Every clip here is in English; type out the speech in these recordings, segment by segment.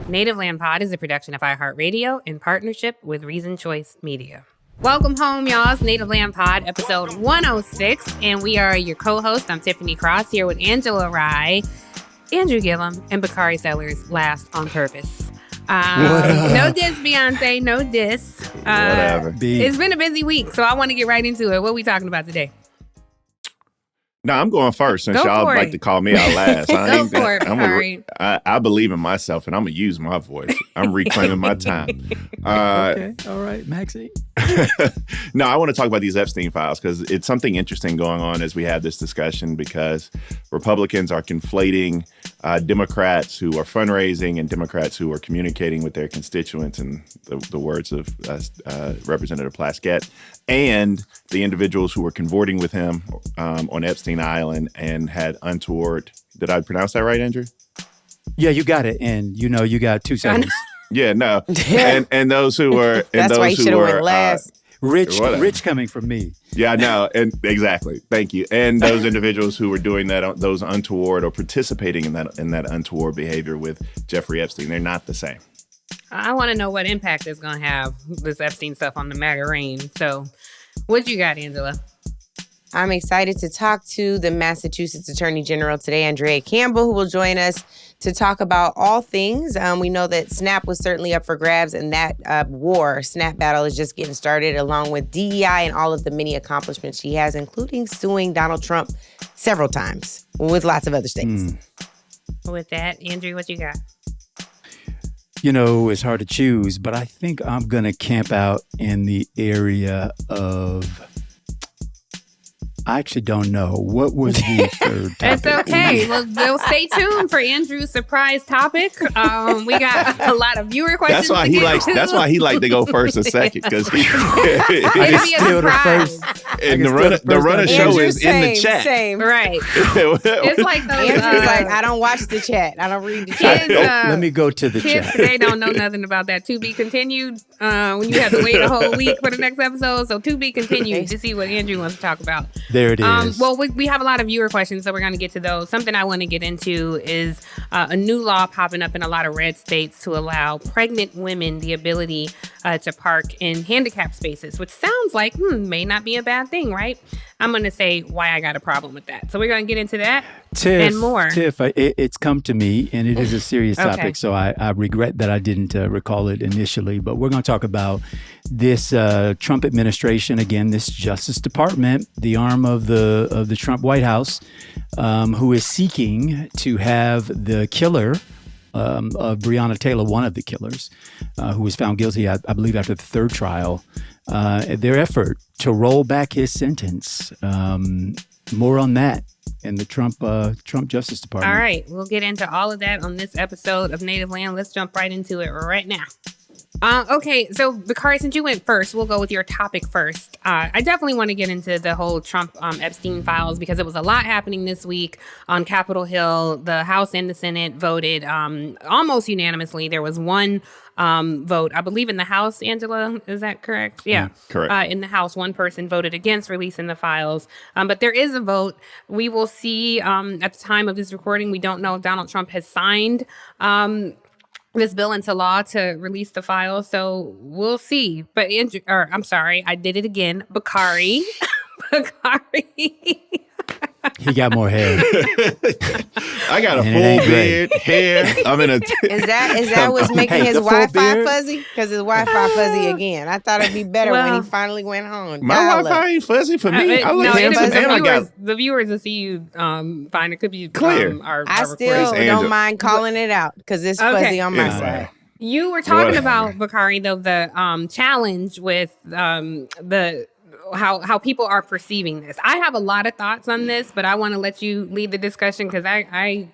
Native Land Pod is a production of iHeartRadio in partnership with Reason Choice Media. Welcome home, y'all. It's Native Land Pod, episode 106, and we are your co-hosts. I'm Tiffany Cross here with Angela Rye, Andrew Gillum, and Bakari Sellers, last on purpose. No diss, Beyonce, no diss. Whatever. It's been a busy week, so I want to get right into it. What are we talking about today? No, I'm going first since y'all like to call me out last. I believe in myself, and I'm going to use my voice. I'm reclaiming my time. Okay. All right, Maxie. No, I want to talk about these Epstein Files because it's something interesting going on as we have this discussion because Republicans are conflating Democrats who are fundraising and Democrats who are communicating with their constituents, in the words of Representative Plaskett, and the individuals who were consorting with him on Epstein Island and had untoward, did I pronounce that right, Andrew? Yeah, you got it. And you got 2 seconds. Yeah, no. and those who were... And That's those why you should have went last. Rich coming from me. Yeah, I know. And exactly. Thank you. And those individuals who were doing that, those untoward or participating in that untoward behavior with Jeffrey Epstein, they're not the same. I want to know what impact it's going to have, this Epstein stuff, on the MAGA reign. So what you got, Angela? I'm excited to talk to the Massachusetts Attorney General today, Andrea Campbell, who will join us to talk about all things. We know that SNAP was certainly up for grabs, and that SNAP battle is just getting started, along with DEI and all of the many accomplishments she has, including suing Donald Trump several times with lots of other states. With that, Andrew, what you got? It's hard to choose, but I think I'm going to camp out in the area of... I actually don't know. What was the third topic? It's okay. Well, stay tuned for Andrew's surprise topic. We got a lot of viewer questions. That's why he liked to go first and second, because it'd be a surprise. And the runner show is in the chat. Same. Right. It's like those. Andrew's like, I don't watch the chat. I don't read the chat. Let me go to the kids chat. Today don't know nothing about that. To be continued. When you have to wait a whole week for the next episode. So to be continued to see what Andrew wants to talk about. There it is. Well, we have a lot of viewer questions, so we're going to get to those. Something I want to get into is a new law popping up in a lot of red states to allow pregnant women the ability to park in handicapped spaces, which sounds like may not be a bad thing, right? I'm going to say why I got a problem with that. So we're going to get into that and more. Tiff, it's come to me, and it is a serious Okay. topic, so I regret that I didn't recall it initially. But we're going to talk about this Trump administration, again, this Justice Department, the arm of the Trump White House, who is seeking to have the killer of Breonna Taylor, one of the killers, who was found guilty, I believe, after the third trial, their effort to roll back his sentence. More on that in the Trump Justice Department. All right. We'll get into all of that on this episode of Native Land. Let's jump right into it right now. Okay, so Bakari, since you went first, we'll go with your topic first. I definitely want to get into the whole Trump Epstein Files because it was a lot happening this week on Capitol Hill. The House and the Senate voted almost unanimously. There was one vote, I believe, in the House. Angela, is that correct? Yeah, correct. In the House, one person voted against releasing the files, but there is a vote. We will see at the time of this recording. We don't know if Donald Trump has signed this bill into law to release the files, so we'll see. But I'm sorry, I did it again. Bakari. He got more hair. I got a full beard, hair. I'm in a... Is that what's making his Wi-Fi fuzzy? Because his Wi-Fi fuzzy again. I thought it'd be better when he finally went home. My Wi-Fi ain't fuzzy for me. The viewers will see you fine. It could be clear. I still don't mind calling it out because it's fuzzy on my side. You were talking about, Bakari, though, the challenge with how people are perceiving this. I have a lot of thoughts on this, but I want to let you lead the discussion because I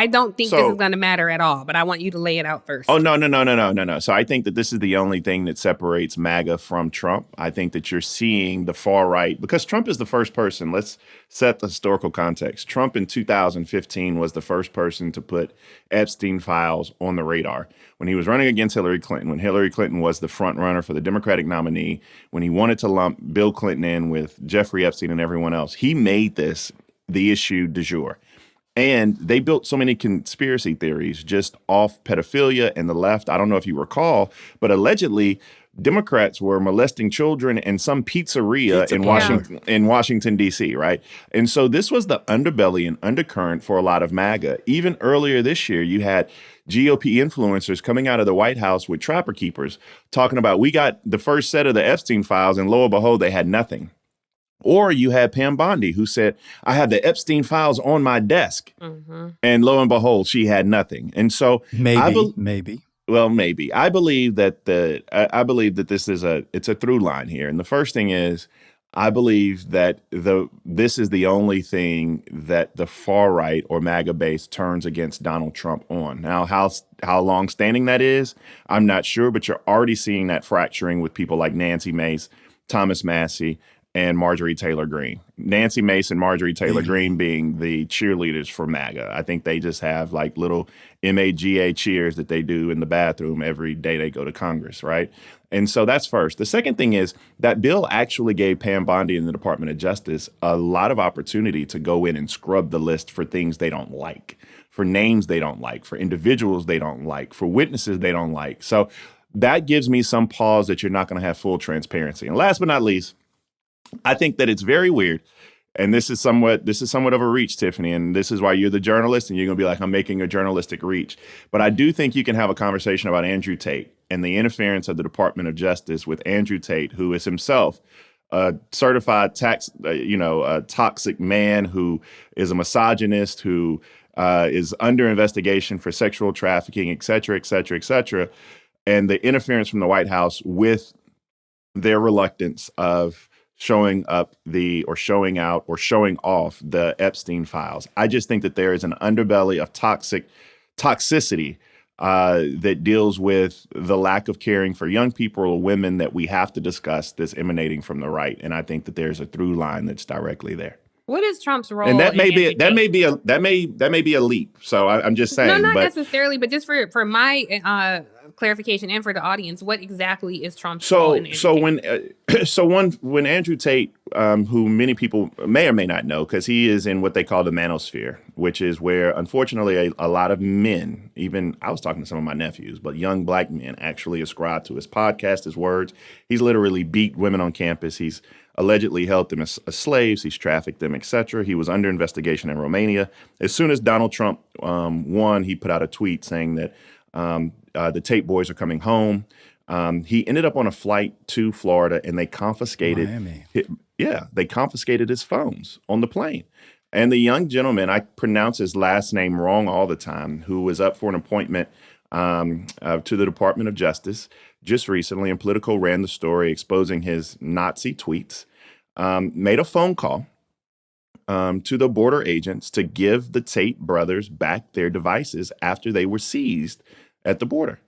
don't think this is going to matter at all, but I want you to lay it out first. Oh, no. So I think that this is the only thing that separates MAGA from Trump. I think that you're seeing the far right, because Trump is the first person. Let's set the historical context. Trump in 2015 was the first person to put Epstein Files on the radar. When he was running against Hillary Clinton, when Hillary Clinton was the front runner for the Democratic nominee, when he wanted to lump Bill Clinton in with Jeffrey Epstein and everyone else, he made this the issue du jour. And they built so many conspiracy theories just off pedophilia and the left. I don't know if you recall, but allegedly Democrats were molesting children in some pizzeria in Washington, D.C., right? And so this was the underbelly and undercurrent for a lot of MAGA. Even earlier this year, you had GOP influencers coming out of the White House with trapper keepers talking about, we got the first set of the Epstein Files, and lo and behold, they had nothing. Or you had Pam Bondi, who said, I have the Epstein Files on my desk. Mm-hmm. And lo and behold, she had nothing. And so maybe. Well, maybe. I believe that this is it's a through line here. And the first thing is, I believe that this is the only thing that the far right or MAGA base turns against Donald Trump on. Now, how long standing that is, I'm not sure, but you're already seeing that fracturing with people like Nancy Mace, Thomas Massie, and Marjorie Taylor Greene. Nancy Mace and Marjorie Taylor Greene being the cheerleaders for MAGA. I think they just have like little MAGA cheers that they do in the bathroom every day they go to Congress, right? And so that's first. The second thing is that bill actually gave Pam Bondi and the Department of Justice a lot of opportunity to go in and scrub the list for things they don't like, for names they don't like, for individuals they don't like, for witnesses they don't like. So that gives me some pause that you're not going to have full transparency. And last but not least, I think that it's very weird, and this is somewhat of a reach, Tiffany, and this is why you're the journalist, and you're going to be like, I'm making a journalistic reach. But I do think you can have a conversation about Andrew Tate and the interference of the Department of Justice with Andrew Tate, who is himself a certified toxic man who is a misogynist, who is under investigation for sexual trafficking, et cetera, et cetera, et cetera, and the interference from the White House with their reluctance of showing off the Epstein Files. I just think that there is an underbelly of toxicity that deals with the lack of caring for young people or women that we have to discuss that's emanating from the right. And I think that there's a through line that's directly there. What is Trump's role? And that may be a leap. So I'm just saying. No, not necessarily, but just for my clarification and for the audience, what exactly is Trump's role in when Andrew Tate, who many people may or may not know, because he is in what they call the manosphere, which is where, unfortunately, a lot of men, even I was talking to some of my nephews, but young black men actually ascribe to his podcast, his words. He's literally beat women on campus. He's allegedly held them as slaves. He's trafficked them, etc. He was under investigation in Romania. As soon as Donald Trump won, he put out a tweet saying that the Tate boys are coming home. He ended up on a flight to Florida, and they confiscated his phones on the plane. And the young gentleman, I pronounce his last name wrong all the time, who was up for an appointment to the Department of Justice just recently, and Politico ran the story exposing his Nazi tweets, made a phone call to the border agents to give the Tate brothers back their devices after they were seized at the border.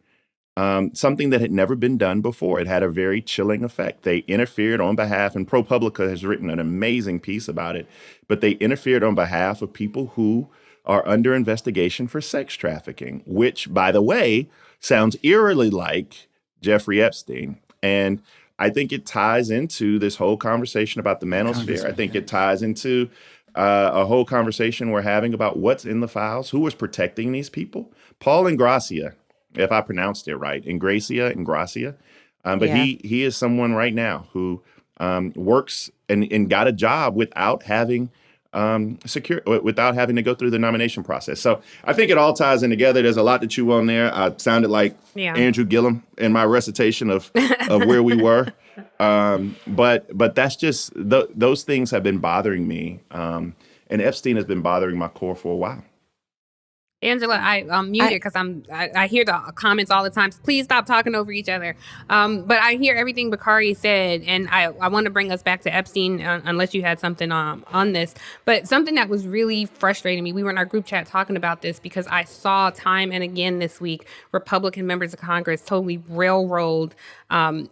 Something that had never been done before. It had a very chilling effect. They interfered on behalf, and ProPublica has written an amazing piece about it, but they interfered on behalf of people who are under investigation for sex trafficking, which, by the way, sounds eerily like Jeffrey Epstein. And I think it ties into this whole conversation about the manosphere. I think it ties into a whole conversation we're having about what's in the files, who was protecting these people. Paul Ingracia, if I pronounced it right, Ingracia. He is someone right now who works and got a job without having without having to go through the nomination process. So I think it all ties in together. There's a lot to chew on there. I sounded like Andrew Gillum in my recitation of where we were. But that's just, those things have been bothering me. And Epstein has been bothering my core for a while. Angela, I'm muted because I hear the comments all the time. Please stop talking over each other. But I hear everything Bakari said, and I want to bring us back to Epstein, unless you had something on this. But something that was really frustrating me, we were in our group chat talking about this because I saw time and again this week Republican members of Congress totally railroad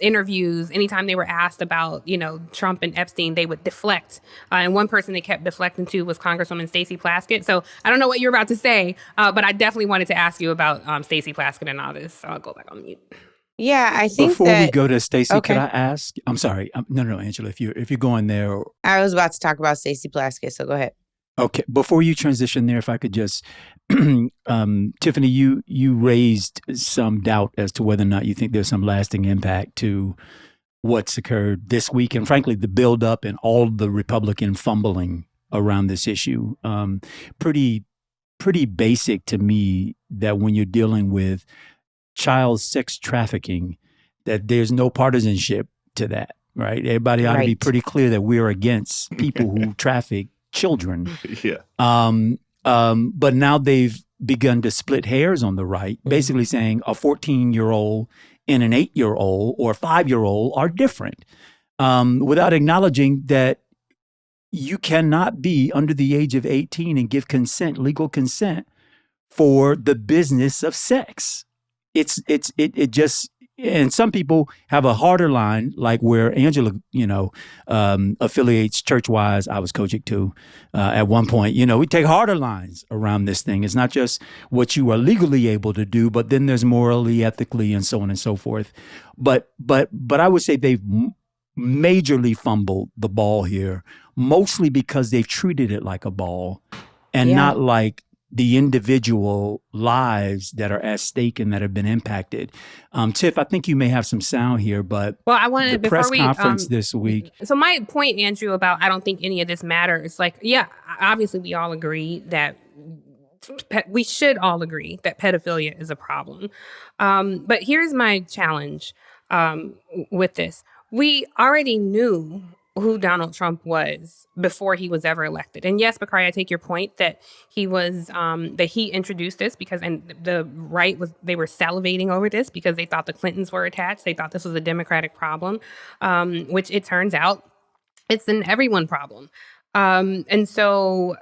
interviews. Anytime they were asked about, Trump and Epstein, they would deflect. And one person they kept deflecting to was Congresswoman Stacey Plaskett. So I don't know what you're about to say. But I definitely wanted to ask you about Stacey Plaskett and all this. So I'll go back on mute. Yeah, I think before we go to Stacey, could I ask? I'm sorry. No, Angela. If you're going there, I was about to talk about Stacey Plaskett. So go ahead. Okay, before you transition there, if I could just, Tiffany, you raised some doubt as to whether or not you think there's some lasting impact to what's occurred this week, and frankly, the buildup and all the Republican fumbling around this issue. Pretty basic to me that when you're dealing with child sex trafficking, that there's no partisanship to that, right? Everybody ought to be pretty clear that we're against people who traffic children. Yeah. But now they've begun to split hairs on the right, basically saying a 14-year-old and an 8-year-old or a 5-year-old are different, without acknowledging that you cannot be under the age of 18 and give consent, legal consent, for the business of sex. It just, and some people have a harder line, like where Angela, affiliates church-wise. I was coaching too at one point. We take harder lines around this thing. It's not just what you are legally able to do, but then there's morally, ethically, and so on and so forth. But I would say they've majorly fumbled the ball here, mostly because they've treated it like a ball and not like the individual lives that are at stake and that have been impacted. Tiff, I think you may have some sound here, but I wanted the press conference this week. So my point, Andrew, about I don't think any of this matters. Like, obviously we all agree that we should all agree that pedophilia is a problem. But here's my challenge with this. We already knew who Donald Trump was before he was ever elected. And yes, Bakari, I take your point that he was, that he introduced this because, and the right they were salivating over this because they thought the Clintons were attached. They thought this was a Democratic problem, which it turns out it's an everyone problem. And so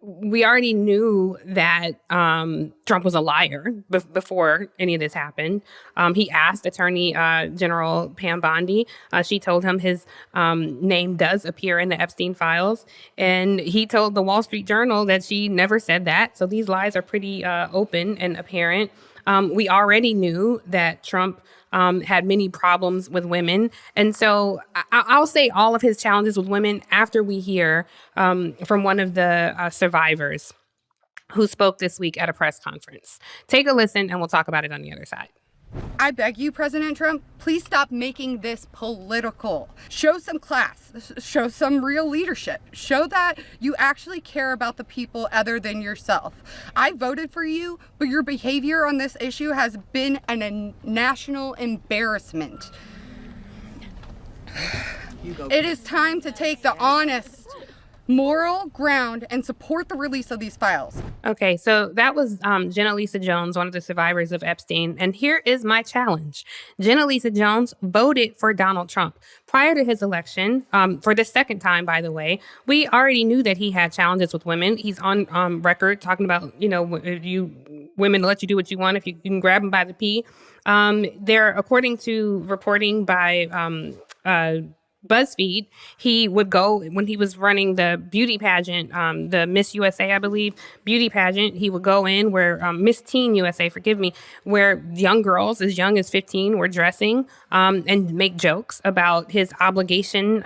we already knew that Trump was a liar before any of this happened. He asked Attorney General Pam Bondi. She told him his name does appear in the Epstein Files. And he told the Wall Street Journal that she never said that. So these lies are pretty open and apparent. We already knew that Trump had many problems with women. And so I'll say all of his challenges with women after we hear from one of the survivors who spoke this week at a press conference. Take a listen and we'll talk about it on the other side. I beg you, President Trump, please stop making this political. Show some class, show some real leadership, show that you actually care about the people other than yourself. I voted for you, but your behavior on this issue has been a national embarrassment. It is time to take the honest, moral ground and support the release of these files. Okay, so that was Jenna Lisa Jones, one of the survivors of Epstein. And here is my challenge. Jenna Lisa Jones voted for Donald Trump prior to his election, for the second time, by the way. We already knew that he had challenges with women. He's on record talking about, women let you do what you want if you can grab them by the pee. According to reporting by BuzzFeed, he would go when he was running the beauty pageant, the Miss USA, I believe, beauty pageant. He would go in where Miss Teen USA, where young girls as young as 15 were dressing and make jokes about his obligation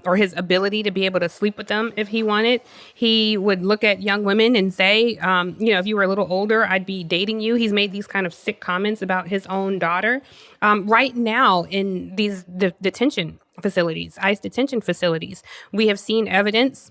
or his ability to be able to sleep with them if he wanted. He would look at young women and say, if you were a little older, I'd be dating you. He's made these kind of sick comments about his own daughter. Right now in these detention facilities, ICE detention facilities, we have seen evidence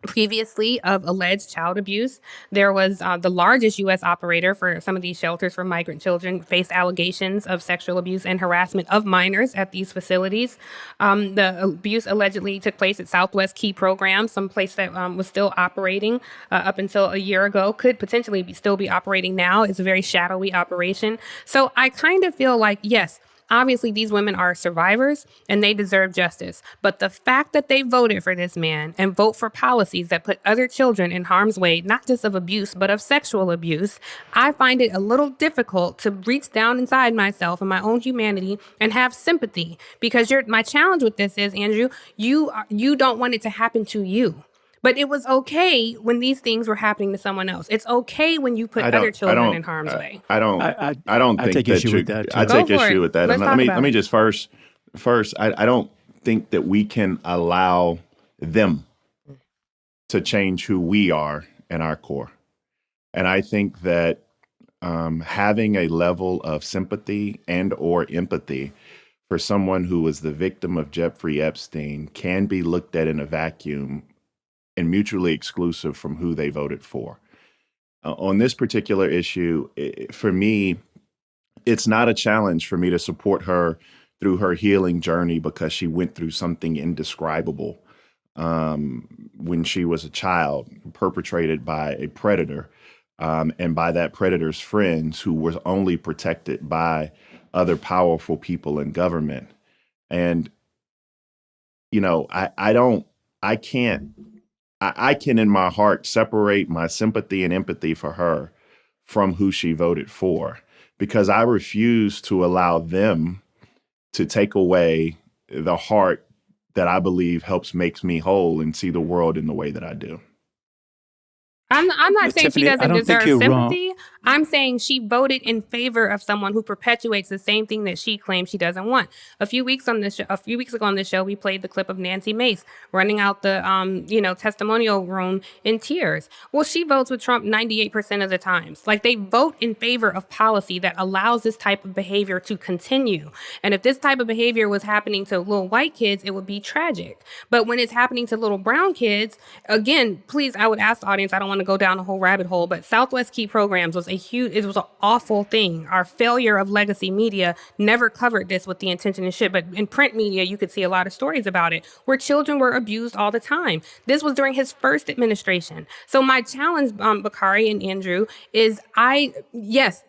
previously of alleged child abuse. There was the largest U.S. operator for some of these shelters for migrant children faced allegations of sexual abuse and harassment of minors at these facilities. The abuse allegedly took place at Southwest Key Program, some place that was still operating up until a year ago, could potentially still be operating now. It's a very shadowy operation. So I kind of feel like, yes, obviously, these women are survivors and they deserve justice. But the fact that they voted for this man and vote for policies that put other children in harm's way, not just of abuse, but of sexual abuse, I find it a little difficult to reach down inside myself and my own humanity and have sympathy. Because my challenge with this is, Andrew, you don't want it to happen to you. But it was okay when these things were happening to someone else. It's okay when you put other children in harm's way. I don't think take issue with that. I take issue with that. Let me just first. I don't think that we can allow them to change who we are in our core. And I think that having a level of sympathy and or empathy for someone who was the victim of Jeffrey Epstein can be looked at in a vacuum and mutually exclusive from who they voted for. On this particular issue, for me, it's not a challenge for me to support her through her healing journey because she went through something indescribable when she was a child, perpetrated by a predator, and by that predator's friends, who was only protected by other powerful people in government. And, you know, I can in my heart separate my sympathy and empathy for her from who she voted for, because I refuse to allow them to take away the heart that I believe makes me whole and see the world in the way that I do. I'm not saying Tiffany, she I doesn't don't think deserve you're sympathy. wrong. I'm saying she voted in favor of someone who perpetuates the same thing that she claims she doesn't want. A few weeks ago on this show, we played the clip of Nancy Mace running out the testimonial room in tears. Well, she votes with Trump 98% of the times. Like, they vote in favor of policy that allows this type of behavior to continue. And if this type of behavior was happening to little white kids, it would be tragic. But when it's happening to little brown kids, again, please, I would ask the audience, I don't want to go down a whole rabbit hole, but Southwest Key Programs was it was an awful thing. Our failure of legacy media never covered this with the intention and shit, but in print media, you could see a lot of stories about it where children were abused all the time. This was during his first administration. So my challenge, Bakari and Andrew, is yes,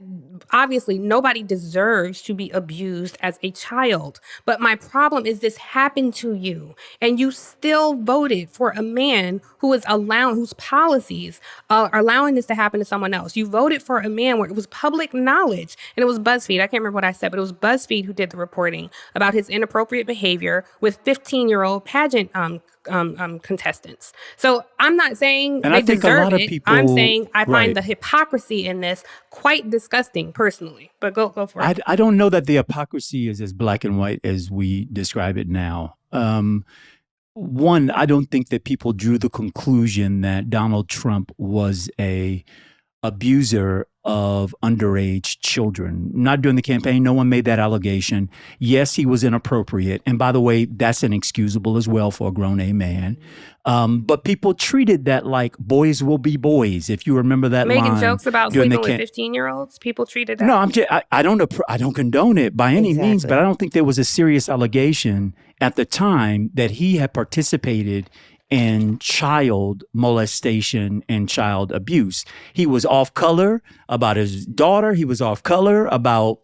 obviously nobody deserves to be abused as a child, but my problem is this happened to you and you still voted for a man whose policies are allowing this to happen to someone else. You voted for a man where it was public knowledge, and it was BuzzFeed. I can't remember what I said, but it was BuzzFeed who did the reporting about his inappropriate behavior with 15-year-old pageant contestants. So I'm not saying And they I think a deserve lot of it. people- I'm saying I Right. find the hypocrisy in this quite disgusting personally. But go for it. I don't know that the hypocrisy is as black and white as we describe it now. One, I don't think that people drew the conclusion that Donald Trump was a abuser of underage children. Not during the campaign. No one made that allegation. Yes, he was inappropriate. And by the way, that's inexcusable as well for a grown A man. But people treated that like boys will be boys. If you remember that Making line jokes about during sleeping the with 15-year-olds, people treated that. No, I don't condone it by any means, Exactly. but I don't think there was a serious allegation at the time that he had participated in child molestation and child abuse. He was off color about his daughter. He was off color about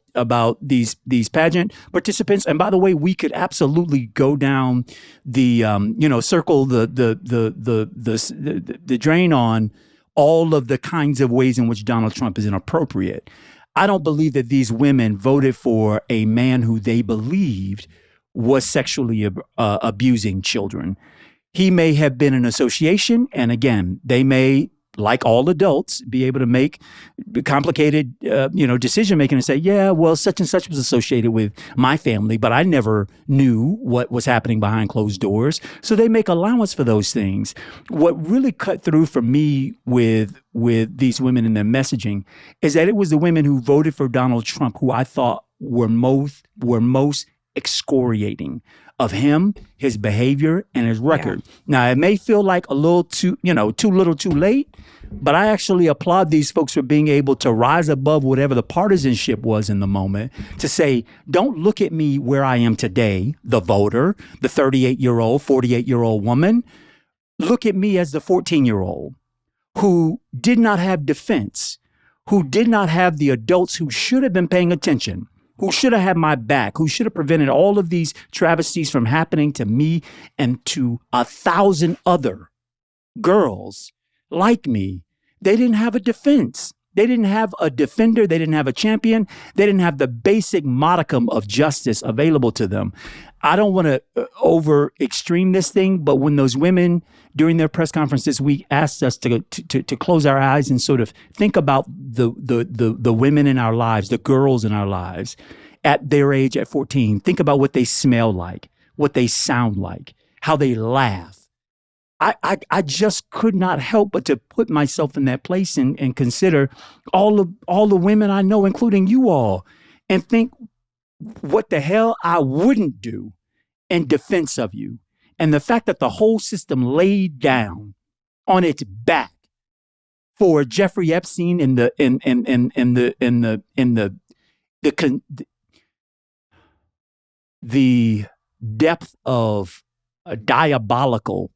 these pageant participants. And by the way, we could absolutely go down the circle the drain on all of the kinds of ways in which Donald Trump is inappropriate. I don't believe that these women voted for a man who they believed was sexually abusing children. He may have been an association, and again, they may, like all adults, be able to make complicated, decision making and say, yeah, well, such and such was associated with my family, but I never knew what was happening behind closed doors. So they make allowance for those things. What really cut through for me with these women and their messaging is that it was the women who voted for Donald Trump who I thought were most excoriating of him, his behavior, and his record. Yeah. Now, it may feel like a little too little too late, but I actually applaud these folks for being able to rise above whatever the partisanship was in the moment to say, don't look at me where I am today, the voter, the 38-year-old, 48-year-old woman. Look at me as the 14-year-old who did not have defense, who did not have the adults who should have been paying attention, who should have had my back, who should have prevented all of these travesties from happening to me and to 1,000 other girls like me. They didn't have a defense. They didn't have a defender. They didn't have a champion. They didn't have the basic modicum of justice available to them. I don't want to over extreme this thing, but when those women during their press conference this week asked us to close our eyes and sort of think about the women in our lives, the girls in our lives at their age at 14, think about what they smell like, what they sound like, how they laugh. I just could not help but to put myself in that place and consider all the women I know, including you all, and think what the hell I wouldn't do in defense of you. And the fact that the whole system laid down on its back for Jeffrey Epstein and the depth of diabolical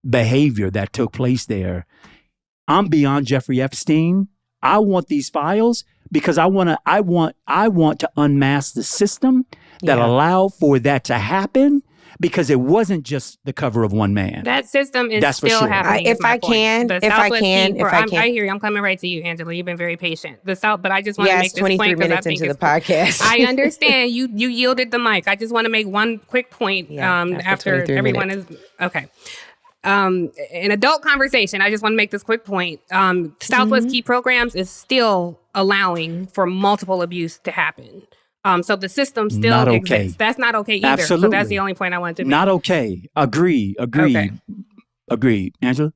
behavior that took place there. I'm beyond Jeffrey Epstein. I want these files because I want to unmask the system that allowed for that to happen, because it wasn't just the cover of one man. That system is still happening. If I can, I hear you. I'm coming right to you, Angela. You've been very patient. The South, but I just want to make this 23 point minutes into the podcast. I understand you yielded the mic. I just want to make one quick point. After everyone is okay. An adult conversation. I just want to make this quick point. Southwest Key Programs is still allowing for multiple abuse to happen. So the system still exists. That's not okay either. Absolutely. So that's the only point I wanted to make. Not okay. Agree. Okay. Agree. Angela?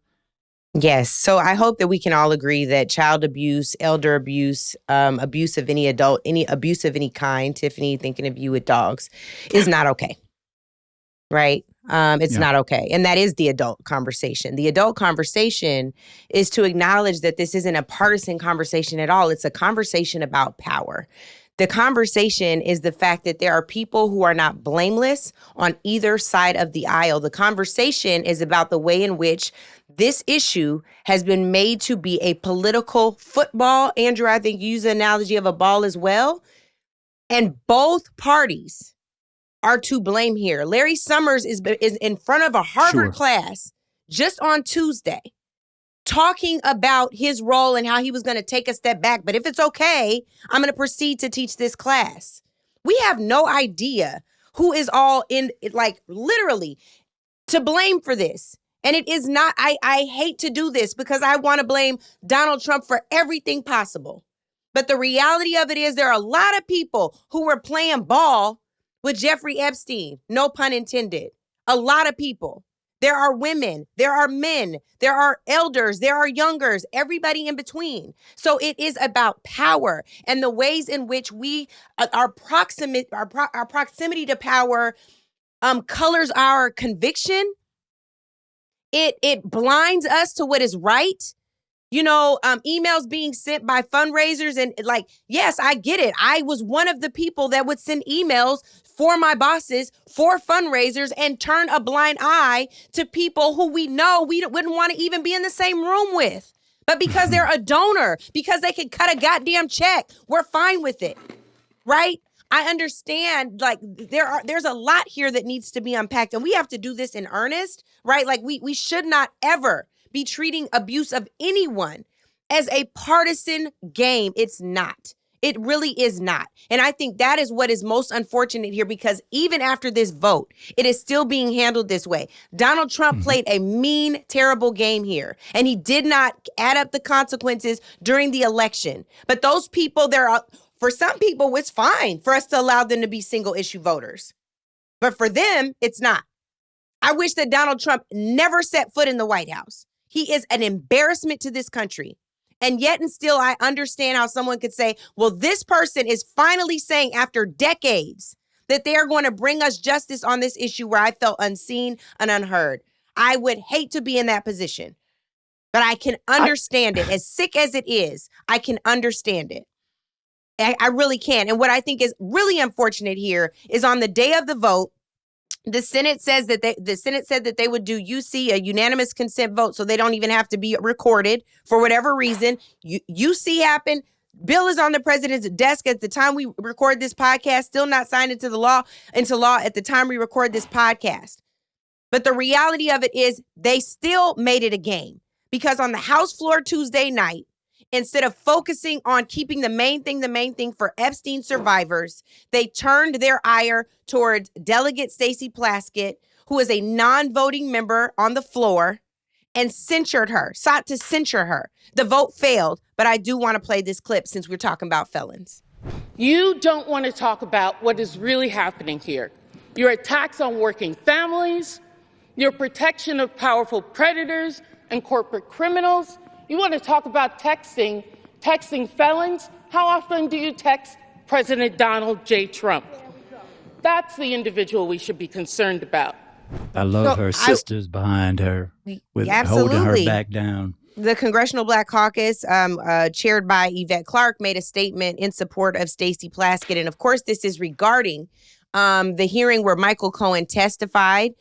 Yes. So I hope that we can all agree that child abuse, elder abuse, abuse of any adult, any abuse of any kind, Tiffany, thinking of you with dogs, is not okay. Right? It's not okay. And that is the adult conversation. The adult conversation is to acknowledge that this isn't a partisan conversation at all. It's a conversation about power. The conversation is the fact that there are people who are not blameless on either side of the aisle. The conversation is about the way in which this issue has been made to be a political football. Andrew, I think you use the analogy of a ball as well. And both parties are to blame here. Larry Summers is in front of a Harvard class just on Tuesday, talking about his role and how he was going to take a step back. But if it's okay, I'm going to proceed to teach this class. We have no idea who is all in, like, literally to blame for this. And it is not, I hate to do this because I want to blame Donald Trump for everything possible. But the reality of it is there are a lot of people who were playing ball with Jeffrey Epstein, no pun intended. A lot of people. There are women, there are men, there are elders, there are youngers, everybody in between. So it is about power and the ways in which we, our proximity to power colors our conviction. It blinds us to what is right. You know, emails being sent by fundraisers and yes, I get it. I was one of the people that would send emails for my bosses, for fundraisers, and turn a blind eye to people who we know we wouldn't want to even be in the same room with. But because they're a donor, because they can cut a goddamn check, we're fine with it, right? I understand, there's a lot here that needs to be unpacked, and we have to do this in earnest, right? Like, we should not ever be treating abuse of anyone as a partisan game. It's not. It really is not. And I think that is what is most unfortunate here, because even after this vote, it is still being handled this way. Donald Trump played a mean, terrible game here, and he did not add up the consequences during the election. But those people, for some people, it's fine for us to allow them to be single issue voters. But for them, it's not. I wish that Donald Trump never set foot in the White House. He is an embarrassment to this country. And yet and still, I understand how someone could say, well, this person is finally saying after decades that they are going to bring us justice on this issue where I felt unseen and unheard. I would hate to be in that position, but I can understand it. As sick as it is, I can understand it. I really can. And what I think is really unfortunate here is on the day of the vote, the Senate said that they would do UC, a unanimous consent vote, so they don't even have to be recorded for whatever reason. UC happened. Bill is on the president's desk at the time we record this podcast, still not signed into law at the time we record this podcast. But the reality of it is they still made it a game, because on the House floor Tuesday night, instead of focusing on keeping the main thing for Epstein survivors, they turned their ire towards Delegate Stacey Plaskett, who is a non-voting member on the floor, and sought to censure her. The vote failed, but I do want to play this clip since we're talking about felons. You don't want to talk about what is really happening here. Your attacks on working families, your protection of powerful predators and corporate criminals. You want to talk about texting felons? How often do you text President Donald J. Trump? That's the individual we should be concerned about. I love her sisters behind her with Absolutely. holding her back down. The Congressional Black Caucus, chaired by Yvette Clarke, made a statement in support of Stacey Plaskett. And of course, this is regarding the hearing where Michael Cohen testified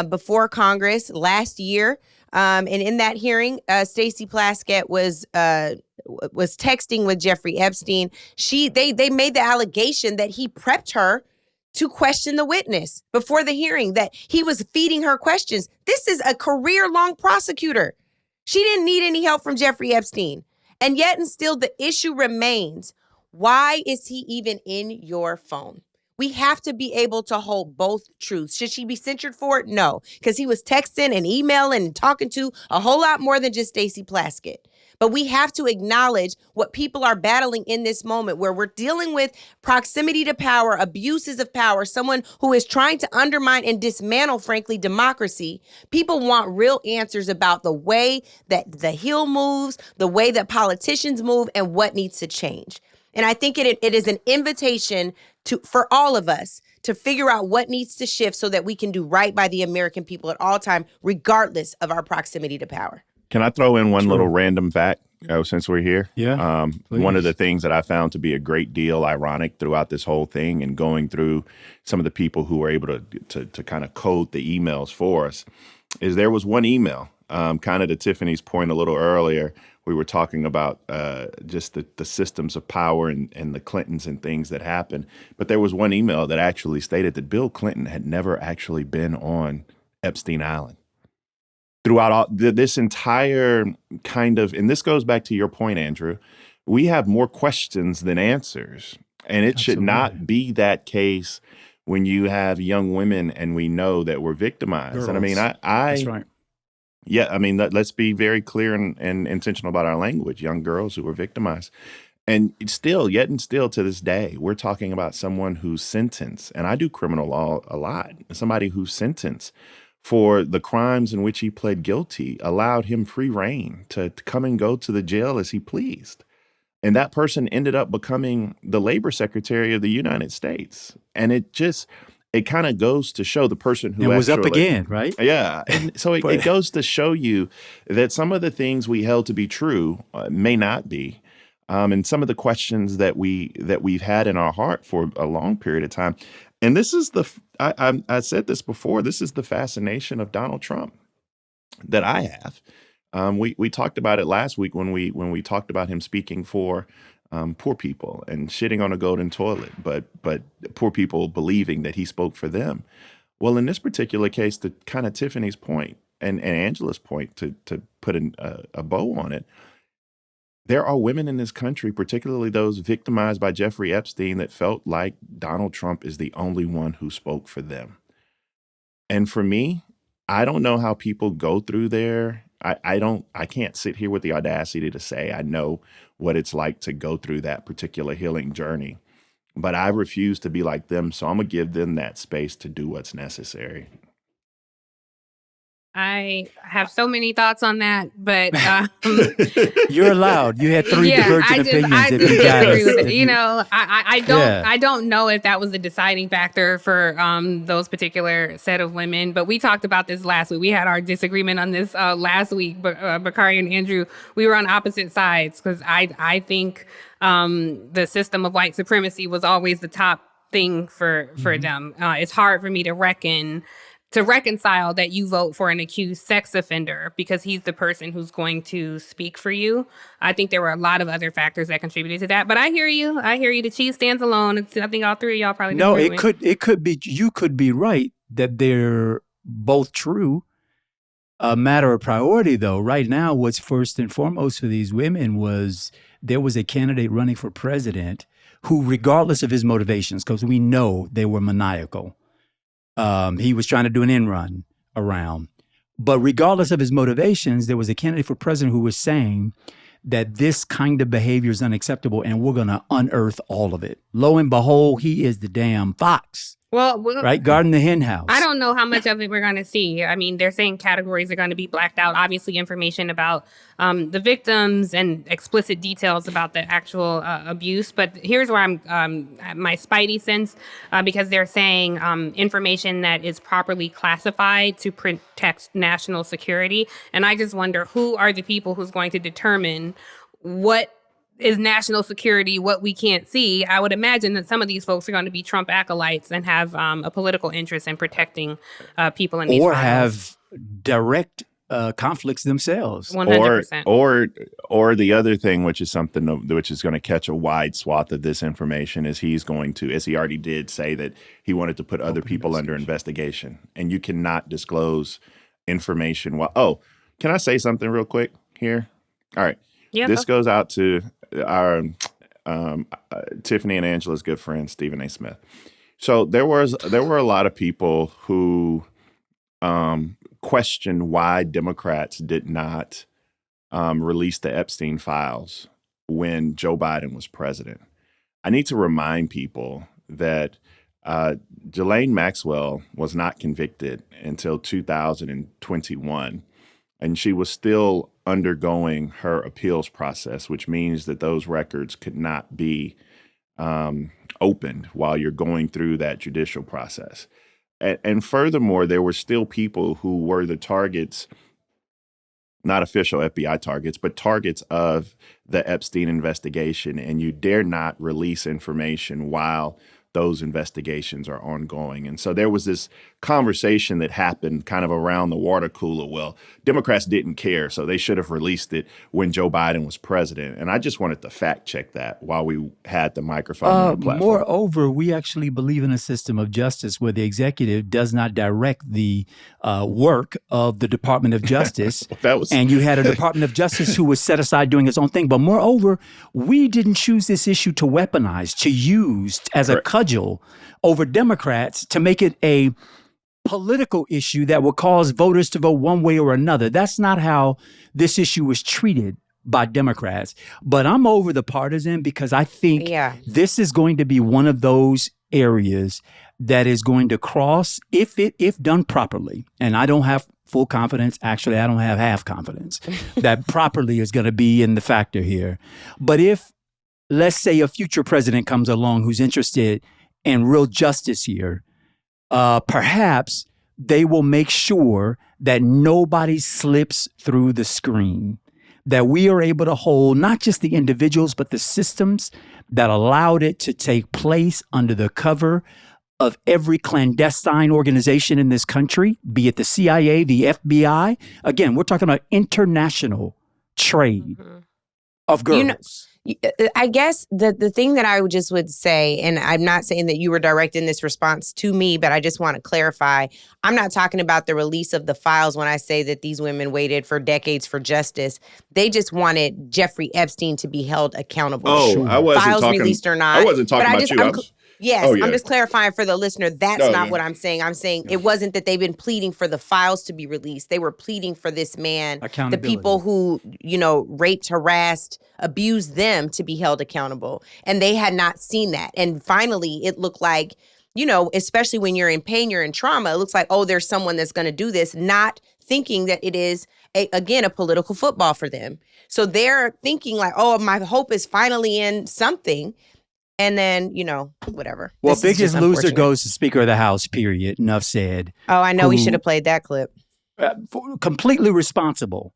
before Congress last year. And in that hearing, Stacey Plaskett was texting with Jeffrey Epstein. They made the allegation that he prepped her to question the witness before the hearing, that he was feeding her questions. This is a career-long prosecutor. She didn't need any help from Jeffrey Epstein. And yet and still the issue remains, why is he even in your phone? We have to be able to hold both truths. Should she be censured for it? No, because he was texting and emailing and talking to a whole lot more than just Stacey Plaskett. But we have to acknowledge what people are battling in this moment, where we're dealing with proximity to power, abuses of power, someone who is trying to undermine and dismantle, frankly, democracy. People want real answers about the way that the Hill moves, the way that politicians move, and what needs to change. And I think it is an invitation for all of us to figure out what needs to shift so that we can do right by the American people at all time, regardless of our proximity to power. Can I throw in one little random fact since we're here? Yeah. One of the things that I found to be a great deal ironic throughout this whole thing and going through some of the people who were able to kind of code the emails for us is there was one email, kind of to Tiffany's point a little earlier. We were talking about just the systems of power and the Clintons and things that happened. But there was one email that actually stated that Bill Clinton had never actually been on Epstein Island. Throughout this entire kind of, and this goes back to your point, Andrew, we have more questions than answers. And it should not be that case when you have young women and we know that we're victimized. Girls. And I mean, That's right. Yeah, I mean, let's be very clear and intentional about our language. Young girls who were victimized. And still to this day, we're talking about someone who's sentenced, and I do criminal law a lot, somebody who's sentenced for the crimes in which he pled guilty, allowed him free reign to come and go to the jail as he pleased. And that person ended up becoming the labor secretary of the United States. And it kind of goes to show the person who was up again, right? Yeah. And so it goes to show you that some of the things we held to be true may not be. And some of the questions that we've had in our heart for a long period of time. And this is I said this before, this is the fascination of Donald Trump that I have. We talked about it last week when we talked about him speaking for poor people and shitting on a golden toilet, but poor people believing that he spoke for them. Well, in this particular case, to kind of Tiffany's point and Angela's point, to put a bow on it, there are women in this country, particularly those victimized by Jeffrey Epstein, that felt like Donald Trump is the only one who spoke for them. And for me, I don't know how people go through there. I can't sit here with the audacity to say I know what it's like to go through that particular healing journey. But I refuse to be like them, so I'm going to give them that space to do what's necessary. I have so many thoughts on that, but you're allowed. You had three divergent opinions. I disagree with it. You know, I don't know if that was the deciding factor for those particular set of women. But we talked about this last week. We had our disagreement on this last week. But Bakari and Andrew, we were on opposite sides because I think the system of white supremacy was always the top thing for them. It's hard for me to reconcile that you vote for an accused sex offender because he's the person who's going to speak for you. I think there were a lot of other factors that contributed to that. But I hear you. The cheese stands alone. I think all three of y'all probably disagree. It could be. You could be right that they're both true. A matter of priority, though, right now, what's first and foremost for these women was there was a candidate running for president who, regardless of his motivations, because we know they were maniacal. He was trying to do an end run around. But regardless of his motivations, there was a candidate for president who was saying that this kind of behavior is unacceptable and we're going to unearth all of it. Lo and behold, he is the damn fox. Well, right? Guarding the hen house. I don't don't know how much of it we're going to see. I mean, they're saying categories are going to be blacked out. Obviously, information about the victims and explicit details about the actual abuse. But here's where I'm my spidey sense, because they're saying information that is properly classified to protect national security. And I just wonder, who are the people who's going to determine what is national security, what we can't see? I would imagine that some of these folks are going to be Trump acolytes and have a political interest in protecting people in these or files. have direct conflicts themselves. 100%. Or the other thing, which is something which is going to catch a wide swath of this information, is he's going to, as he already did, say that he wanted to put other people under investigation, and you cannot disclose information. Can I say something real quick here? All right. Yeah. This goes out to our Tiffany and Angela's good friend, Stephen A. Smith. So there were a lot of people who questioned why Democrats did not release the Epstein Files when Joe Biden was president. I need to remind people that Ghislaine Maxwell was not convicted until 2021, and she was still undergoing her appeals process, which means that those records could not be opened while you're going through that judicial process. And furthermore, there were still people who were the targets, not official FBI targets, but targets of the Epstein investigation, and you dare not release information while those investigations are ongoing. And so there was this conversation that happened kind of around the water cooler. Well, Democrats didn't care, so they should have released it when Joe Biden was president. And I just wanted to fact check that while we had the microphone on the platform. Moreover, we actually believe in a system of justice where the executive does not direct the work of the Department of Justice. And you had a Department of Justice who was set aside doing its own thing. But moreover, we didn't choose this issue to weaponize, to use as a cudgel over Democrats to make it a political issue that will cause voters to vote one way or another. That's not how this issue was treated by Democrats. But I'm over the partisan because I think this is going to be one of those areas that is going to cross, if done properly. And I don't have full confidence. Actually, I don't have half confidence that properly is going to be in the factor here. But if, let's say, a future president comes along who's interested in real justice here, perhaps they will make sure that nobody slips through the screen, that we are able to hold not just the individuals, but the systems that allowed it to take place under the cover of every clandestine organization in this country, be it the CIA, the FBI. Again, we're talking about international trade of girls. I guess the thing that I would say, and I'm not saying that you were directing this response to me, but I just want to clarify, I'm not talking about the release of the files when I say that these women waited for decades for justice. They just wanted Jeffrey Epstein to be held accountable. I wasn't files talking, released or not. I wasn't talking about you. I'm just clarifying for the listener. That's not what I'm saying. I'm saying it wasn't that they've been pleading for the files to be released. They were pleading for this man, the people who, raped, harassed, abused them to be held accountable. And they had not seen that. And finally, it looked like, especially when you're in pain, you're in trauma, it looks like, there's someone that's going to do this, not thinking that it is, a political football for them. So they're thinking like, my hope is finally in something. And then, whatever. Well, biggest loser goes to Speaker of the House, period. Enough said. Oh, I know we should have played that clip. Completely responsible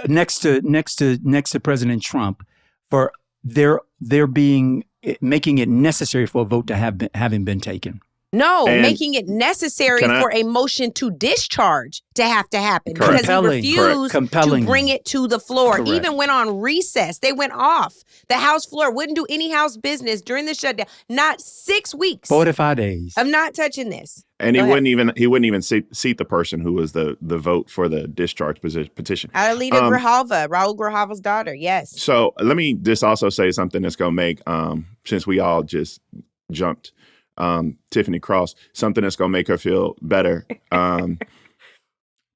next to President Trump for their making it necessary for a vote to having been taken. No, making it necessary for a motion to discharge to have to happen. Correct. Because he refused to bring it to the floor. Correct. Even went on recess. They went off the House floor, wouldn't do any House business during the shutdown. Not 6 weeks. 45 days. I'm not touching this. And he wouldn't even seat the person who was the vote for the discharge petition. Alita Grijalva, Raul Grijalva's daughter, yes. So let me just also say something that's going to make, since we all just jumped Tiffany Cross, something that's going to make her feel better. I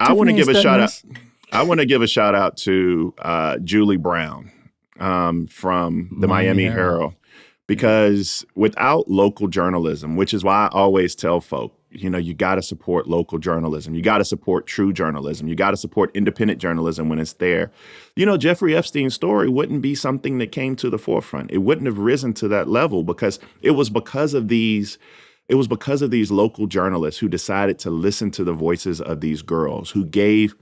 want to give a shout out. I want to give a shout out to Julie Brown from the Miami Herald, because without local journalism, which is why I always tell folk, you got to support local journalism. You got to support true journalism. You got to support independent journalism when it's there. Jeffrey Epstein's story wouldn't be something that came to the forefront. It wouldn't have risen to that level because it was because of these local journalists who decided to listen to the voices of these girls, who gave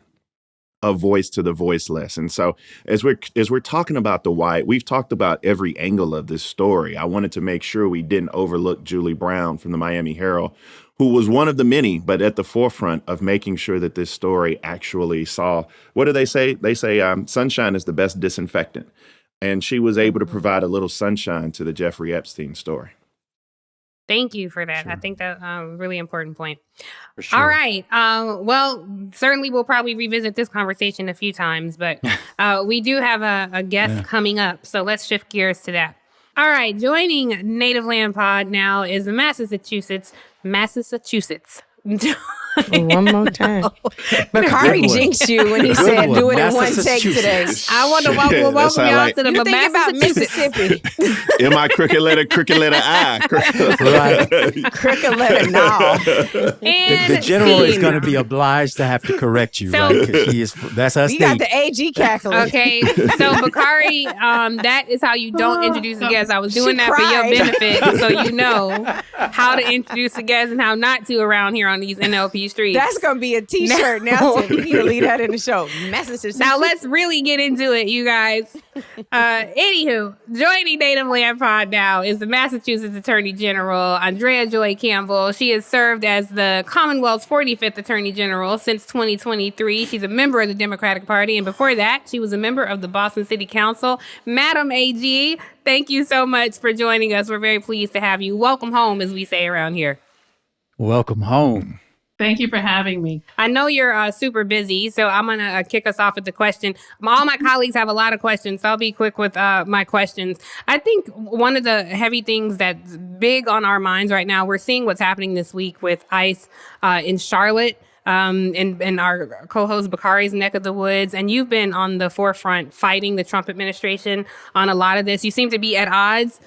a voice to the voiceless. And so as we're talking about we've talked about every angle of this story. I wanted to make sure we didn't overlook Julie Brown from the Miami Herald, who was one of the many, but at the forefront of making sure that this story actually saw, what do they say? They say sunshine is the best disinfectant. And she was able to provide a little sunshine to the Jeffrey Epstein story. Thank you for that. Sure. I think that's a really important point. For sure. All right. Well, certainly we'll probably revisit this conversation a few times, but we do have a guest coming up. So let's shift gears to that. All right. Joining Native Land Pod now is the Massachusetts. One more time. Bakari jinxed you when he said do it in one take today. I want to welcome y'all to the You think about Mississippi. In my crooked letter I. Right. Crooked letter now. The general is going to be obliged to have to correct you, right? Because that's us. You got the AG cackling. Okay, so Bakari, that is how you don't introduce a guest. I was doing that for your benefit, so you know how to introduce a guest and how not to around here on these NLP streets. That's going to be a t-shirt now, Tiffany. You need to leave that in the show. Massachusetts. Now let's really get into it, you guys. Anywho, joining Native Land Pod now is the Massachusetts Attorney General, Andrea Joy Campbell. She has served as the Commonwealth's 45th Attorney General since 2023. She's a member of the Democratic Party, and before that, she was a member of the Boston City Council. Madam AG, thank you so much for joining us. We're very pleased to have you. Welcome home, as we say around here. Welcome home. Thank you for having me. I know you're super busy, so I'm going to kick us off with the question. All my colleagues have a lot of questions, so I'll be quick with my questions. I think one of the heavy things that's big on our minds right now, we're seeing what's happening this week with ICE in Charlotte. In our co-host Bakari's neck of the woods, and you've been on the forefront fighting the Trump administration on a lot of this. You seem to be at odds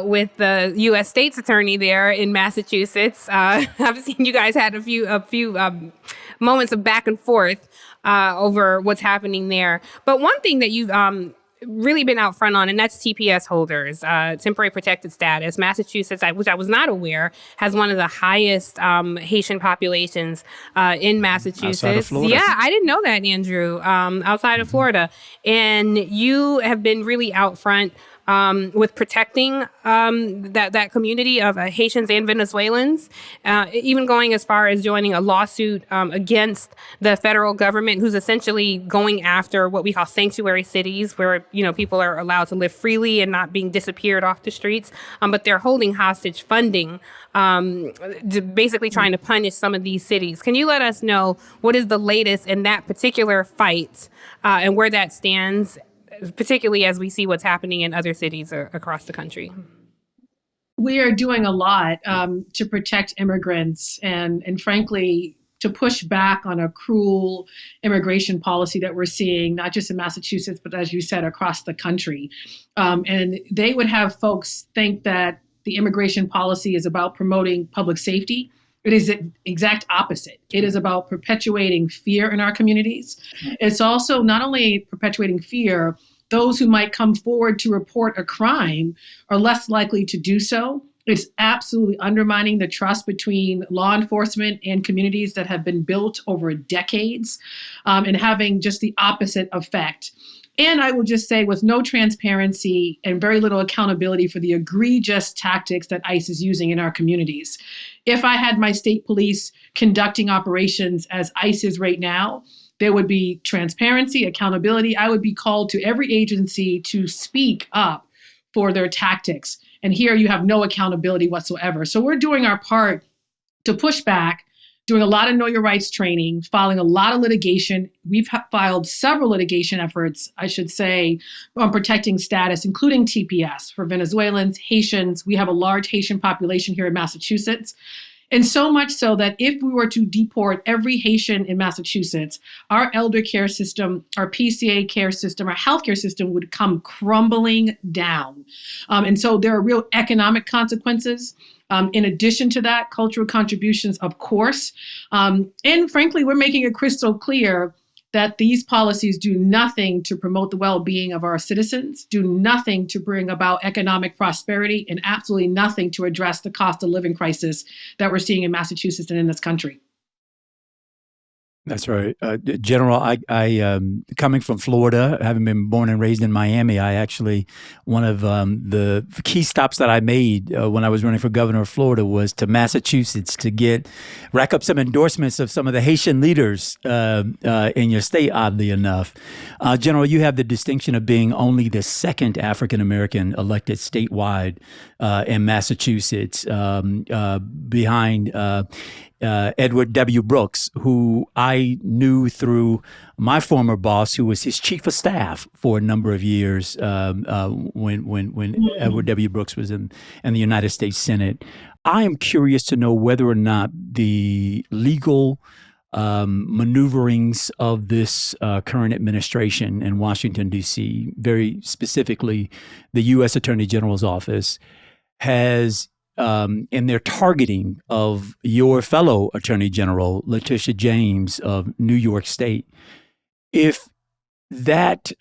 with the U.S. State's attorney there in Massachusetts. I've seen you guys had a few moments of back and forth over what's happening there. But one thing that you've really been out front on, and that's TPS holders, temporary protected status. Massachusetts, which I was not aware, has one of the highest Haitian populations in Massachusetts. Outside of Florida. Yeah, I didn't know that, Andrew, outside of Florida. And you have been really out front with protecting that community of Haitians and Venezuelans, even going as far as joining a lawsuit against the federal government, who's essentially going after what we call sanctuary cities, where people are allowed to live freely and not being disappeared off the streets, but they're holding hostage funding, basically trying to punish some of these cities. Can you let us know what is the latest in that particular fight and where that stands, particularly as we see what's happening in other cities across the country? We are doing a lot to protect immigrants and frankly, to push back on a cruel immigration policy that we're seeing, not just in Massachusetts, but as you said, across the country. And they would have folks think that the immigration policy is about promoting public safety. It is the exact opposite. It is about perpetuating fear in our communities. It's also not only perpetuating fear, those who might come forward to report a crime are less likely to do so. It's absolutely undermining the trust between law enforcement and communities that have been built over decades, and having just the opposite effect. And I will just say, with no transparency and very little accountability for the egregious tactics that ICE is using in our communities. If I had my state police conducting operations as ICE is right now, there would be transparency, accountability. I would be called to every agency to speak up for their tactics. And here you have no accountability whatsoever. So we're doing our part to push back, doing a lot of Know Your Rights training, filing a lot of litigation. We've filed several litigation efforts, I should say, on protecting status, including TPS for Venezuelans, Haitians. We have a large Haitian population here in Massachusetts. And so much so that if we were to deport every Haitian in Massachusetts, our elder care system, our PCA care system, our healthcare system would come crumbling down. And so there are real economic consequences. In addition to that, cultural contributions, of course. And frankly, we're making it crystal clear that these policies do nothing to promote the well-being of our citizens, do nothing to bring about economic prosperity, and absolutely nothing to address the cost of living crisis that we're seeing in Massachusetts and in this country. That's right. General, I coming from Florida, having been born and raised in Miami, I actually, one of the key stops that I made when I was running for governor of Florida was to Massachusetts to rack up some endorsements of some of the Haitian leaders in your state, oddly enough. General, you have the distinction of being only the second African-American elected statewide in Massachusetts behind Edward W. Brooks, who I knew through my former boss, who was his chief of staff for a number of years when Edward W. Brooks was in the United States Senate. I am curious to know whether or not the legal maneuverings of this current administration in Washington, D.C., very specifically the U.S. Attorney General's office, has in their targeting of your fellow Attorney General, Letitia James of New York State, if that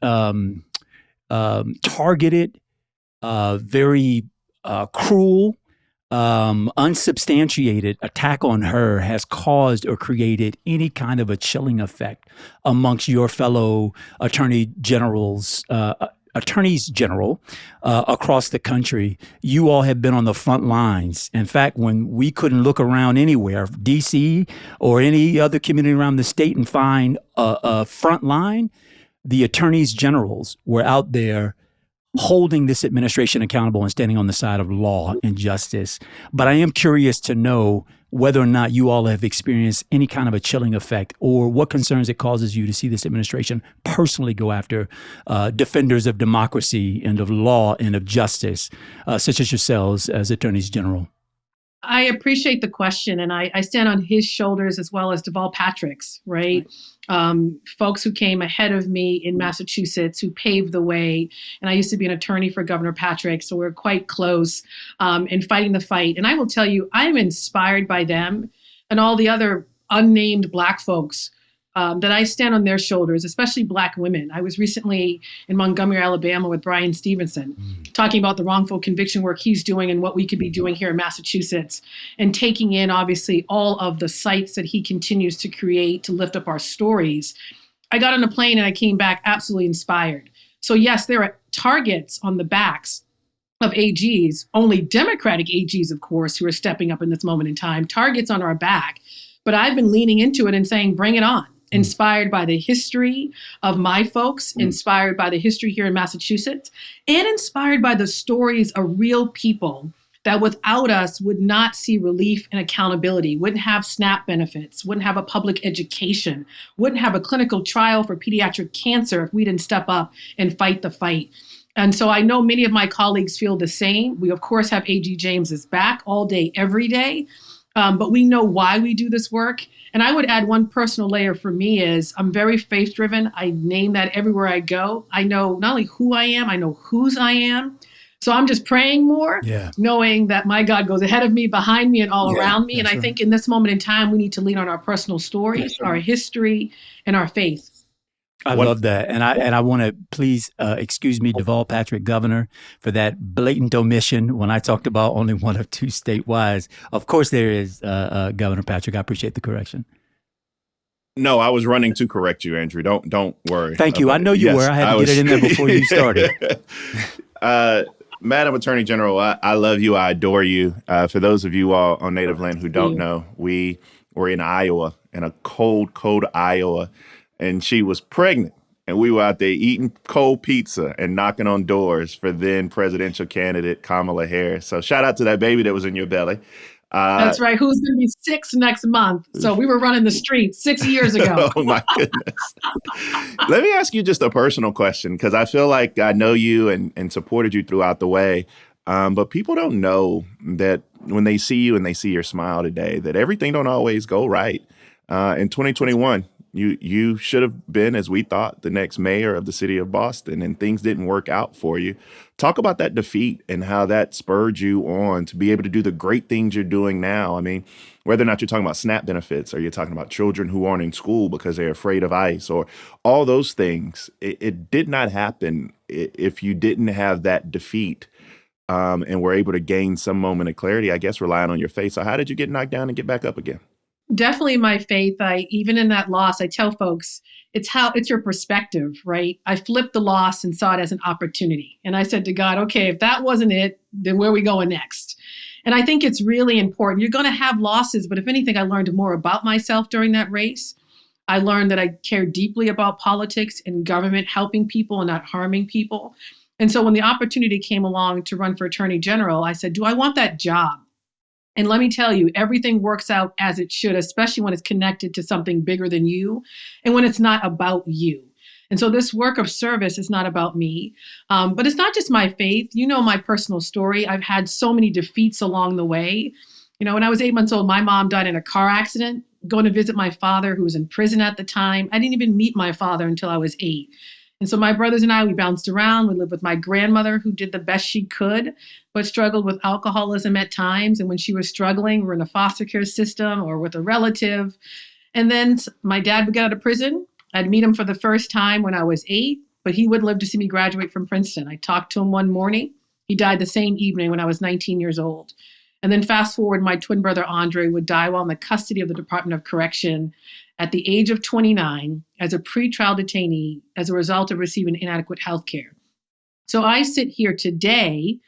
targeted, very cruel, unsubstantiated attack on her has caused or created any kind of a chilling effect amongst your fellow attorneys general across the country. You all have been on the front lines. In fact, when we couldn't look around anywhere, DC or any other community around the state, and find a front line, the attorneys generals were out there holding this administration accountable and standing on the side of law and justice. But I am curious to know whether or not you all have experienced any kind of a chilling effect, or what concerns it causes you to see this administration personally go after defenders of democracy and of law and of justice, such as yourselves as attorneys general. I appreciate the question, and I stand on his shoulders as well as Deval Patrick's, right? Folks who came ahead of me in Massachusetts, who paved the way. And I used to be an attorney for Governor Patrick, so we're quite close in fighting the fight. And I will tell you, I'm inspired by them and all the other unnamed Black folks that I stand on their shoulders, especially Black women. I was recently in Montgomery, Alabama with Brian Stevenson, talking about the wrongful conviction work he's doing and what we could be doing here in Massachusetts, and taking in, obviously, all of the sites that he continues to create to lift up our stories. I got on a plane and I came back absolutely inspired. So yes, there are targets on the backs of AGs, only Democratic AGs, of course, who are stepping up in this moment in time, targets on our back. But I've been leaning into it and saying, bring it on. Inspired by the history of my folks, inspired by the history here in Massachusetts, and inspired by the stories of real people that without us would not see relief and accountability, wouldn't have SNAP benefits, wouldn't have a public education, wouldn't have a clinical trial for pediatric cancer if we didn't step up and fight the fight. And so I know many of my colleagues feel the same. We, of course, have AG James's back all day, every day. But we know why we do this work. And I would add one personal layer for me is I'm very faith-driven. I name that everywhere I go. I know not only who I am, I know whose I am. So I'm just praying more, knowing that my God goes ahead of me, behind me, and all around me. And I think in this moment in time, we need to lean on our personal stories, our history, and our faith. I love that. And I want to please excuse me, Deval Patrick, Governor, for that blatant omission when I talked about only one of two statewide. Of course, there is Governor Patrick. I appreciate the correction. No, I was running to correct you, Andrew. Don't worry. Thank you. I know you were. I had to get it in there before you started. Madam Attorney General, I love you. I adore you. For those of you all on Native Land who don't know, we were in Iowa, in a cold Iowa. And she was pregnant, and we were out there eating cold pizza and knocking on doors for then presidential candidate Kamala Harris. So shout out to that baby that was in your belly. That's right. Who's going to be 6 next month? So we were running the streets 6 years ago. Oh, my goodness. Let me ask you just a personal question, because I feel like I know you and supported you throughout the way. But people don't know that when they see you and they see your smile today, that everything don't always go right. In 2021, you should have been, as we thought, the next mayor of the city of Boston, and things didn't work out for you. Talk about that defeat and how that spurred you on to be able to do the great things you're doing now. I mean, whether or not you're talking about SNAP benefits, or you're talking about children who aren't in school because they're afraid of ICE, or all those things, it did not happen if you didn't have that defeat. And were able to gain some moment of clarity, I guess, relying on your faith. So how did you get knocked down and get back up again? Definitely my faith. Even in that loss, I tell folks, it's your perspective, right? I flipped the loss and saw it as an opportunity. And I said to God, okay, if that wasn't it, then where are we going next? And I think it's really important. You're going to have losses, but if anything, I learned more about myself during that race. I learned that I care deeply about politics and government, helping people and not harming people. And so when the opportunity came along to run for Attorney General, I said, do I want that job? And let me tell you, everything works out as it should, especially when it's connected to something bigger than you and when it's not about you. And so this work of service is not about me, but it's not just my faith. You know my personal story. I've had so many defeats along the way. You know, when I was 8 months old, my mom died in a car accident, going to visit my father who was in prison at the time. I didn't even meet my father until I was 8. And so my brothers and I, we bounced around. We lived with my grandmother, who did the best she could, but struggled with alcoholism at times. And when she was struggling, we're in a foster care system or with a relative. And then my dad would get out of prison. I'd meet him for the first time when I was 8, but he wouldn't live to see me graduate from Princeton. I talked to him one morning. He died the same evening when I was 19 years old. And then fast forward, my twin brother, Andrea, would die while in the custody of the Department of Correction at the age of 29 as a pretrial detainee as a result of receiving inadequate health care. So I sit here today.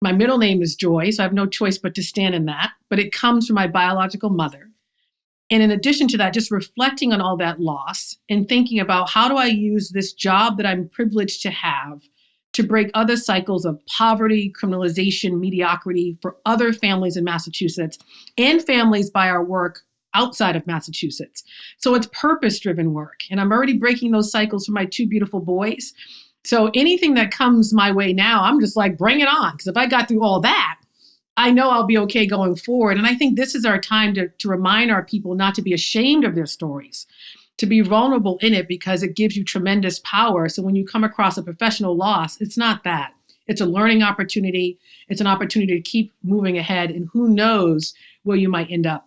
My middle name is Joy, so I have no choice but to stand in that, but it comes from my biological mother. And in addition to that, just reflecting on all that loss and thinking about how do I use this job that I'm privileged to have to break other cycles of poverty, criminalization, mediocrity for other families in Massachusetts and families by our work outside of Massachusetts. So it's purpose-driven work. And I'm already breaking those cycles for my 2 beautiful boys. So anything that comes my way now, I'm just like, bring it on. Because if I got through all that, I know I'll be okay going forward. And I think this is our time to remind our people not to be ashamed of their stories, to be vulnerable in it, because it gives you tremendous power. So when you come across a professional loss, it's not that. It's a learning opportunity. It's an opportunity to keep moving ahead. And who knows where you might end up.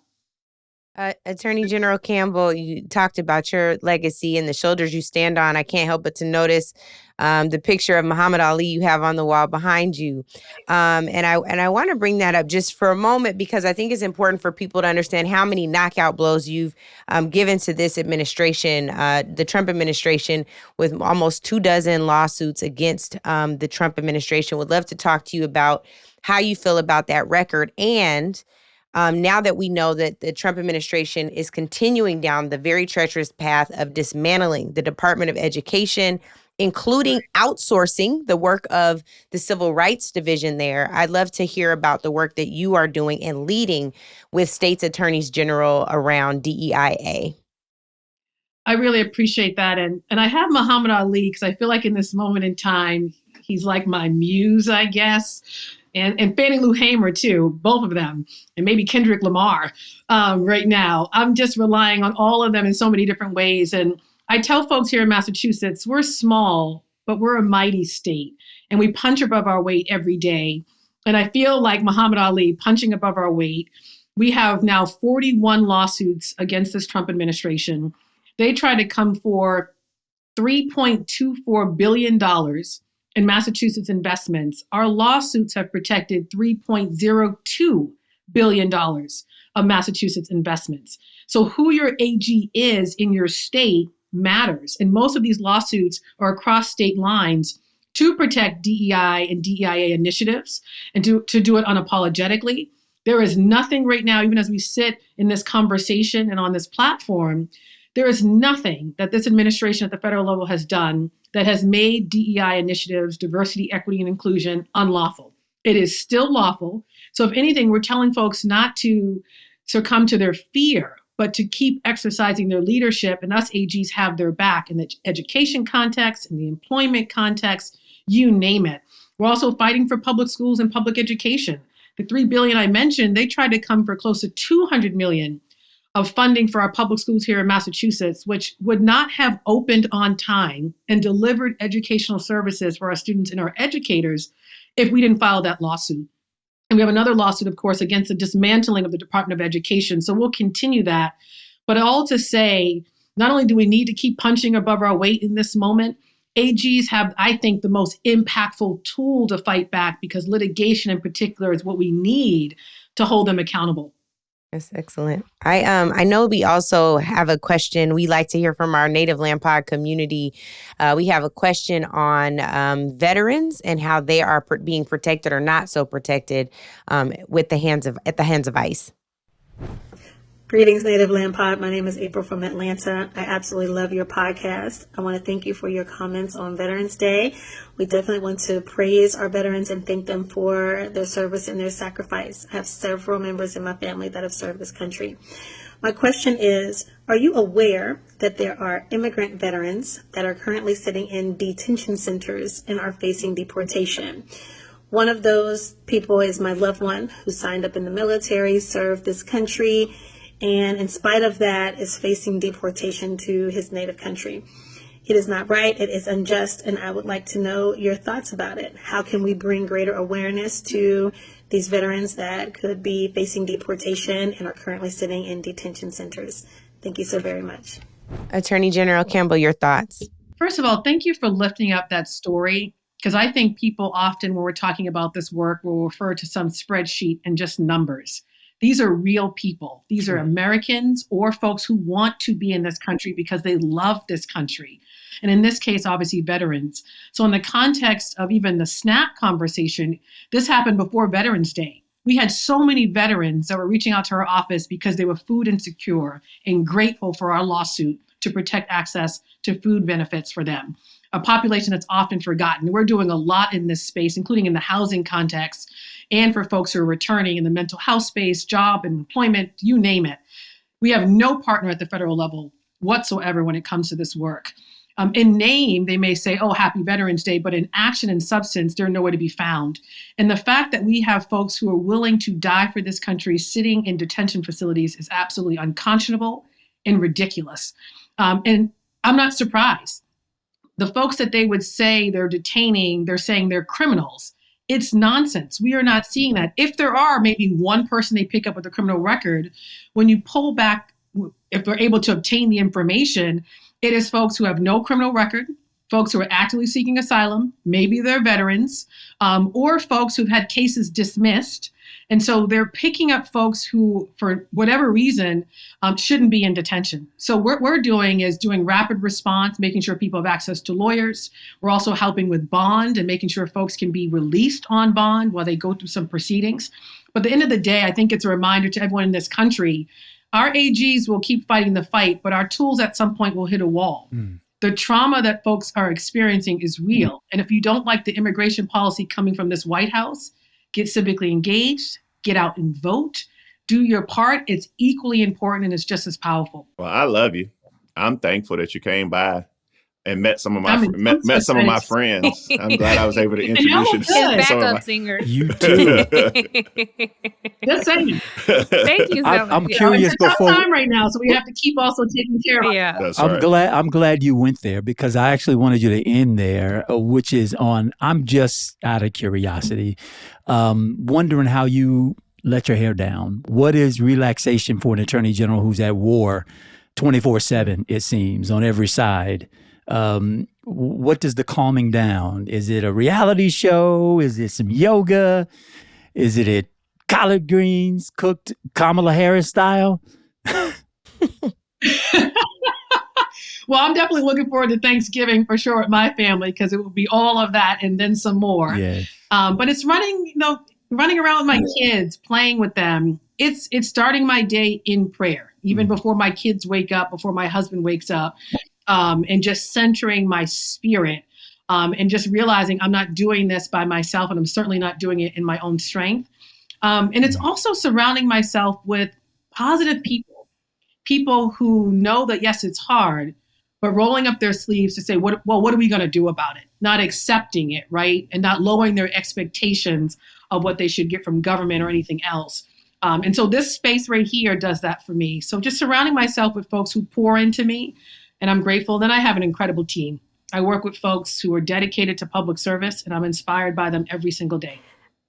Attorney General Campbell, you talked about your legacy and the shoulders you stand on. I can't help but to notice the picture of Muhammad Ali you have on the wall behind you. And I want to bring that up just for a moment, because I think it's important for people to understand how many knockout blows you've given to this administration, the Trump administration, with almost 24 lawsuits against the Trump administration. Would love to talk to you about how you feel about that record. And now that we know that the Trump administration is continuing down the very treacherous path of dismantling the Department of Education, including outsourcing the work of the Civil Rights Division there, I'd love to hear about the work that you are doing and leading with states' attorneys general around DEIA. I really appreciate that. And I have Muhammad Ali because I feel like in this moment in time, he's like my muse, I guess. And Fannie Lou Hamer, too, both of them, and maybe Kendrick Lamar right now. I'm just relying on all of them in so many different ways. And I tell folks here in Massachusetts, we're small, but we're a mighty state, and we punch above our weight every day. And I feel like Muhammad Ali punching above our weight. We have now 41 lawsuits against this Trump administration. They tried to come for $3.24 billion in Massachusetts investments. Our lawsuits have protected $3.02 billion of Massachusetts investments. So who your AG is in your state matters. And most of these lawsuits are across state lines to protect DEI and DEIA initiatives and to do it unapologetically. There is nothing right now, even as we sit in this conversation and on this platform, there is nothing that this administration at the federal level has done that has made DEI initiatives, diversity, equity, and inclusion, unlawful. It is still lawful. So if anything, we're telling folks not to succumb to their fear, but to keep exercising their leadership, and us AGs have their back in the education context, in the employment context, you name it. We're also fighting for public schools and public education. The $3 billion I mentioned, they tried to come for close to $200 million of funding for our public schools here in Massachusetts, which would not have opened on time and delivered educational services for our students and our educators if we didn't file that lawsuit. And we have another lawsuit, of course, against the dismantling of the Department of Education. So we'll continue that. But all to say, not only do we need to keep punching above our weight in this moment, AGs have, I think, the most impactful tool to fight back, because litigation in particular is what we need to hold them accountable. That's excellent. I know we also have a question. We like to hear from our Native Land Pod community. We have a question on veterans and how they are being protected or not so protected at the hands of ICE. Greetings, Native Land Pod. My name is April from Atlanta. I absolutely love your podcast. I want to thank you for your comments on Veterans Day. We definitely want to praise our veterans and thank them for their service and their sacrifice. I have several members in my family that have served this country. My question is, are you aware that there are immigrant veterans that are currently sitting in detention centers and are facing deportation? One of those people is my loved one who signed up in the military, served this country, and in spite of that is facing deportation to his native country. It is not right, it is unjust, and I would like to know your thoughts about it. How can we bring greater awareness to these veterans that could be facing deportation and are currently sitting in detention centers? Thank you so very much. Attorney General Campbell, your thoughts? First of all, thank you for lifting up that story, because I think people often, when we're talking about this work, will refer to some spreadsheet and just numbers. These are real people. These are Americans or folks who want to be in this country because they love this country. And in this case, obviously, veterans. So in the context of even the SNAP conversation, this happened before Veterans Day. We had so many veterans that were reaching out to our office because they were food insecure and grateful for our lawsuit to protect access to food benefits for them, a population that's often forgotten. We're doing a lot in this space, including in the housing context, and for folks who are returning in the mental health space, job and employment, you name it. We have no partner at the federal level whatsoever when it comes to this work. In name, they may say, oh, happy Veterans Day, but in action and substance, they're nowhere to be found. And the fact that we have folks who are willing to die for this country sitting in detention facilities is absolutely unconscionable and ridiculous. And I'm not surprised. The folks that they would say they're detaining, they're saying they're criminals. It's nonsense. We are not seeing that. If there are maybe one person they pick up with a criminal record, when you pull back, if they're able to obtain the information, it is folks who have no criminal record, folks who are actively seeking asylum, maybe they're veterans, or folks who've had cases dismissed. And so they're picking up folks who, for whatever reason, shouldn't be in detention. So what we're doing is doing rapid response, making sure people have access to lawyers. We're also helping with bond and making sure folks can be released on bond while they go through some proceedings. But at the end of the day, I think it's a reminder to everyone in this country, our AGs will keep fighting the fight, but our tools at some point will hit a wall. The trauma that folks are experiencing is real. And if you don't like the immigration policy coming from this White House, get civically engaged, get out and vote, do your part. It's equally important and it's just as powerful. Well, I love you. I'm thankful that you came by and met some of my friends. I'm glad I was able to introduce you to some backup singers. You too. Just saying. Thank you so much. I'm curious It's a tough before. time right now, so we have to keep also taking care of. Yeah. That's I'm right. glad you went there, because I actually wanted you to end there, which is on, I'm just out of curiosity, wondering how you let your hair down. What is relaxation for an attorney general who's at war 24/7, it seems, on every side? What does the calming down? Is it a reality show? Is it some yoga? Is it a collard greens cooked Kamala Harris style? Well, I'm definitely looking forward to Thanksgiving for sure with my family, because it will be all of that and then some more. Yeah. But it's running around with my kids, playing with them. It's starting my day in prayer, even before my kids wake up, before my husband wakes up, and just centering my spirit, and just realizing I'm not doing this by myself, and I'm certainly not doing it in my own strength. And it's also surrounding myself with positive people who know that, yes, it's hard, but rolling up their sleeves to say, what are we going to do about it? Not accepting it, right? And not lowering their expectations of what they should get from government or anything else. And so this space right here does that for me. So just surrounding myself with folks who pour into me, and I'm grateful. Then I have an incredible team. I work with folks who are dedicated to public service, and I'm inspired by them every single day.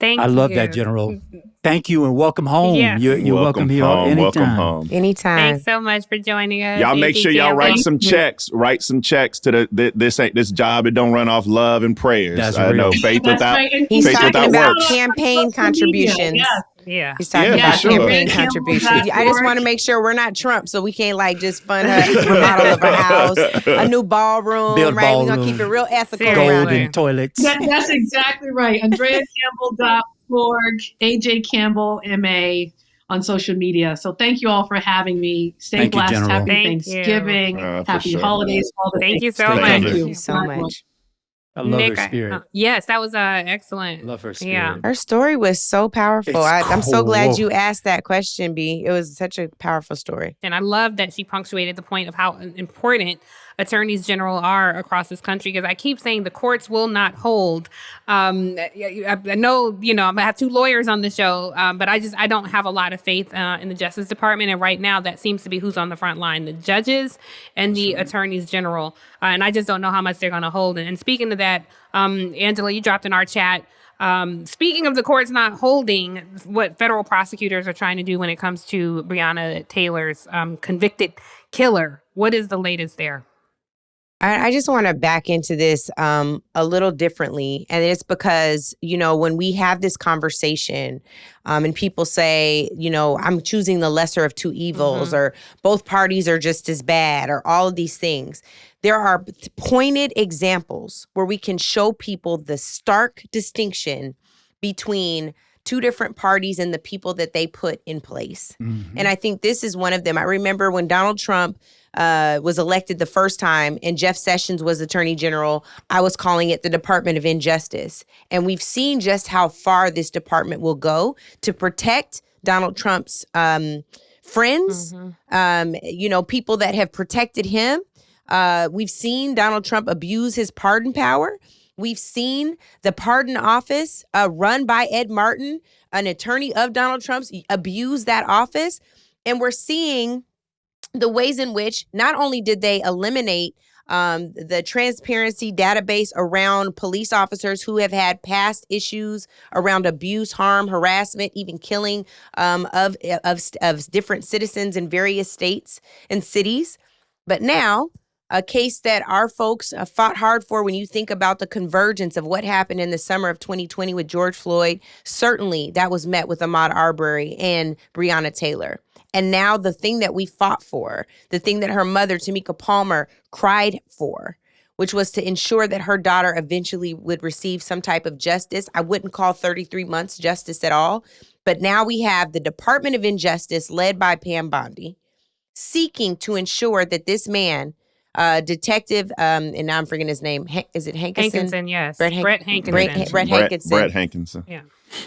I love that, General. Thank you and welcome home. Yes. You're welcome here anytime. Welcome home. Anytime. Thanks so much for joining us. Y'all make sure y'all write some checks. Write some checks to this job. It don't run off love and prayers. That's I know real. faith That's without right. He's faith talking without about works. campaign contributions. Yes. Yeah. He's talking Yeah, about for sure. campaign contributions. I just want to make sure we're not Trump, so we can't like just fund a remodel of a house, a new ballroom, Build right? We're ballroom. gonna keep it real ethical Seriously. around Golden here. toilets. That's exactly right. AndreaCampbell.org, AJ Campbell, MA on social media. So thank you all for having me. Stay Thank you, blessed. General. Happy Thank you. Thanksgiving. For Happy sure. holidays. All the Thank things. you so Stay much. tuned. Thank you Thank so much. I love Nick, her spirit. yes, that was excellent. Love her spirit. Yeah. Her story was so powerful. It's I'm so glad cool. you asked that question, B. It was such a powerful story. And I love that she punctuated the point of how important attorneys general are across this country, because I keep saying the courts will not hold. I know, I'm gonna have two lawyers on the show, but I don't have a lot of faith in the Justice Department. And right now that seems to be who's on the front line, the judges and the attorneys general. And I just don't know how much they're going to hold. And speaking to that, Angela, you dropped in our chat, speaking of the courts not holding, what federal prosecutors are trying to do when it comes to Breonna Taylor's convicted killer. What is the latest there? I just want to back into this a little differently. And it's because, when we have this conversation and people say, I'm choosing the lesser of two evils, or both parties are just as bad, or all of these things, there are pointed examples where we can show people the stark distinction between two different parties and the people that they put in place. And I think this is one of them. I remember when Donald Trump was elected the first time and Jeff Sessions was Attorney General, I was calling it the Department of Injustice. And we've seen just how far this department will go to protect Donald Trump's friends, people that have protected him. We've seen Donald Trump abuse his pardon power. We've seen the pardon office run by Ed Martin, an attorney of Donald Trump's, abuse that office. And we're seeing the ways in which not only did they eliminate the transparency database around police officers who have had past issues around abuse, harm, harassment, even killing of different citizens in various states and cities, but now a case that our folks fought hard for when you think about the convergence of what happened in the summer of 2020 with George Floyd. Certainly that was met with Ahmaud Arbery and Breonna Taylor. And now the thing that we fought for, the thing that her mother, Tamika Palmer, cried for, which was to ensure that her daughter eventually would receive some type of justice. I wouldn't call 33 months justice at all. But now we have the Department of Injustice led by Pam Bondi seeking to ensure that this man, detective, and now I'm forgetting his name. Is it Hankinson? Hankinson, yes. Brett Hankinson. Brett Hankinson. Brett Hankinson. Yeah.